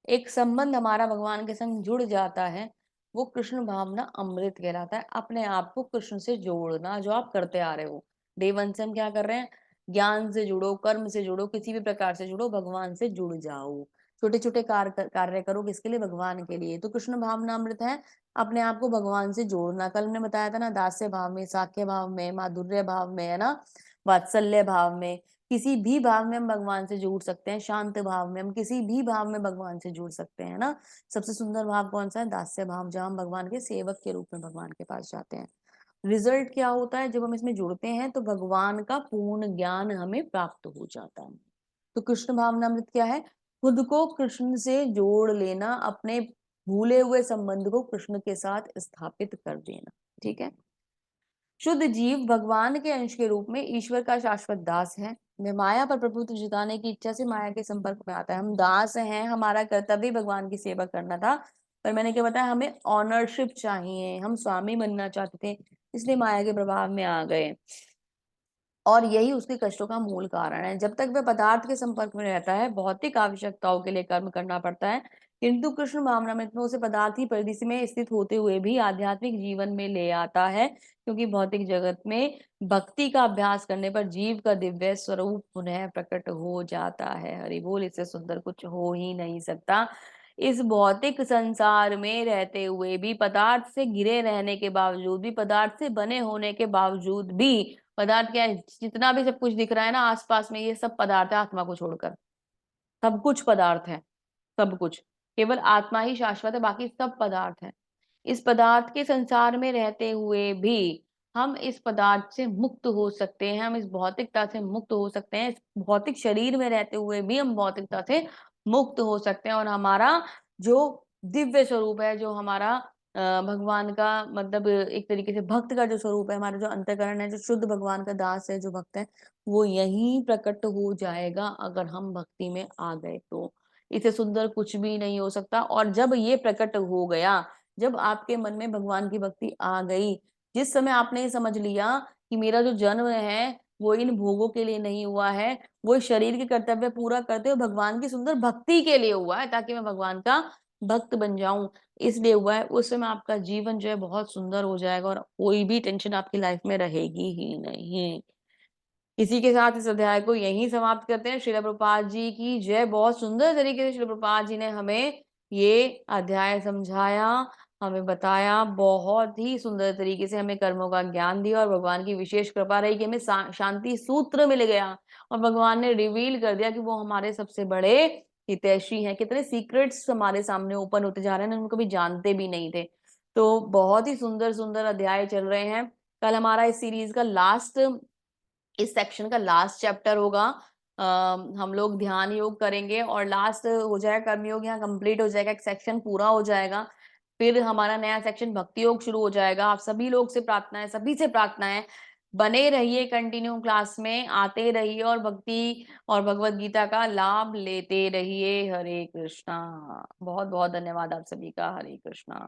एक संबंध हमारा भगवान के संग जुड़ जाता है, वो कृष्ण भावना अमृत कहलाता है। अपने आप को कृष्ण से जोड़ना, जो आप करते आ रहे हो। डे 1 से हम क्या कर रहे हैं? ज्ञान से जुड़ो, कर्म से जुड़ो, किसी भी प्रकार से जुड़ो, भगवान से जुड़ जाओ। छोटे छोटे कार्य करो, किसके लिए? भगवान के लिए। तो कृष्ण भावना अमृत है अपने आप को भगवान से जोड़ना। कल हमने बताया था ना, दास्य भाव में, साख्य भाव में, माधुर्य भाव में, है ना, वात्सल्य भाव में, किसी भी भाव में हम भगवान से जुड़ सकते हैं। शांत भाव में हम किसी भी भाव में भगवान से जुड़ सकते हैं ना। सबसे सुंदर भाव कौन सा है? दास्य भाव, जहाँ हम भगवान के सेवक के रूप में भगवान के पास जाते हैं। रिजल्ट क्या होता है? जब हम इसमें जुड़ते हैं तो भगवान का पूर्ण ज्ञान हमें प्राप्त हो जाता है। तो कृष्ण भावनामृत क्या है? खुद को कृष्ण से जोड़ लेना, अपने भूले हुए संबंध को कृष्ण के साथ स्थापित कर देना। ठीक है। शुद्ध जीव भगवान के अंश के रूप में ईश्वर का शाश्वत दास है। वह माया पर प्रभुत्व जताने की इच्छा से माया के संपर्क में आता है। हम दास हैं, हमारा कर्तव्य भगवान की सेवा करना था, पर मैंने क्या बताया, हमें ऑनरशिप चाहिए, हम स्वामी बनना चाहते थे, इसलिए माया के प्रभाव में आ गए, और यही उसके कष्टों का मूल कारण है। जब तक वह पदार्थ के संपर्क में रहता है, भौतिक आवश्यकताओं के लिए कर्म करना पड़ता है, किंतु कृष्ण भावनामृत में उसे पदार्थ ही परिधि में स्थित होते हुए भी आध्यात्मिक जीवन में ले आता है, क्योंकि भौतिक जगत में भक्ति का अभ्यास करने पर जीव का दिव्य स्वरूप पुनः प्रकट हो जाता है। हरि बोल, इससे सुंदर कुछ हो ही नहीं सकता। इस भौतिक संसार में रहते हुए भी, पदार्थ से घिरे रहने के बावजूद भी, पदार्थ से बने होने के बावजूद भी, पदार्थ क्या है? जितना भी सब कुछ दिख रहा है ना आसपास में, ये सब पदार्थ है आत्मा को छोड़कर। सब कुछ पदार्थ है, सब कुछ। केवल आत्मा ही शाश्वत है, बाकी सब पदार्थ है। इस पदार्थ के संसार में रहते हुए भी हम इस पदार्थ से मुक्त हो सकते हैं, हम इस भौतिकता से मुक्त हो सकते हैं। इस भौतिक शरीर में रहते हुए भी हम भौतिकता से मुक्त हो सकते हैं, और हमारा जो दिव्य स्वरूप है, जो हमारा भगवान का, मतलब एक तरीके से भक्त का जो स्वरूप है, हमारा जो अंतःकरण है, जो शुद्ध भगवान का दास है, जो भक्त है, वो यहीं प्रकट हो जाएगा अगर हम भक्ति में आ गए तो। इससे सुंदर कुछ भी नहीं हो सकता। और जब ये प्रकट हो गया, जब आपके मन में भगवान की भक्ति आ गई, जिस समय आपने ये समझ लिया कि मेरा जो जन्म है वो इन भोगों के लिए नहीं हुआ है, वो शरीर के कर्तव्य पूरा करते हुए भगवान की सुंदर भक्ति के लिए हुआ है, ताकि मैं भगवान का भक्त बन जाऊं, इसलिए हुआ है, उस समय आपका जीवन जो है बहुत सुंदर हो जाएगा, और कोई भी टेंशन आपकी लाइफ में रहेगी ही नहीं। इसी के साथ इस अध्याय को यहीं समाप्त करते हैं। श्रील प्रभुपाद जी की जय। बहुत सुंदर तरीके से श्रील प्रभुपाद जी ने हमें ये अध्याय समझाया, हमें बताया, बहुत ही सुंदर तरीके से हमें कर्मों का ज्ञान दिया, और भगवान की विशेष कृपा रही कि हमें शांति सूत्र मिल गया, और भगवान ने रिवील कर दिया कि वो हमारे सबसे बड़े हितैषी हैं। कितने सीक्रेट्स हमारे सामने ओपन होते जा रहे हैं, हम कभी जानते भी नहीं थे। तो बहुत ही सुंदर सुंदर अध्याय चल रहे हैं। कल हमारा इस सीरीज का लास्ट, इस सेक्शन का लास्ट चैप्टर होगा। हम लोग ध्यान योग करेंगे, और लास्ट हो जाएगा कर्म योग, यहाँ कंप्लीट हो जाएगा, एक सेक्शन पूरा हो जाएगा। फिर हमारा नया सेक्शन भक्ति योग शुरू हो जाएगा। आप सभी लोग से प्रार्थना है, सभी से प्रार्थना है, बने रहिए कंटिन्यू क्लास में, आते रहिए और भक्ति और भगवत गीता का लाभ लेते रहिए। हरे कृष्णा। बहुत बहुत धन्यवाद आप सभी का। हरे कृष्णा।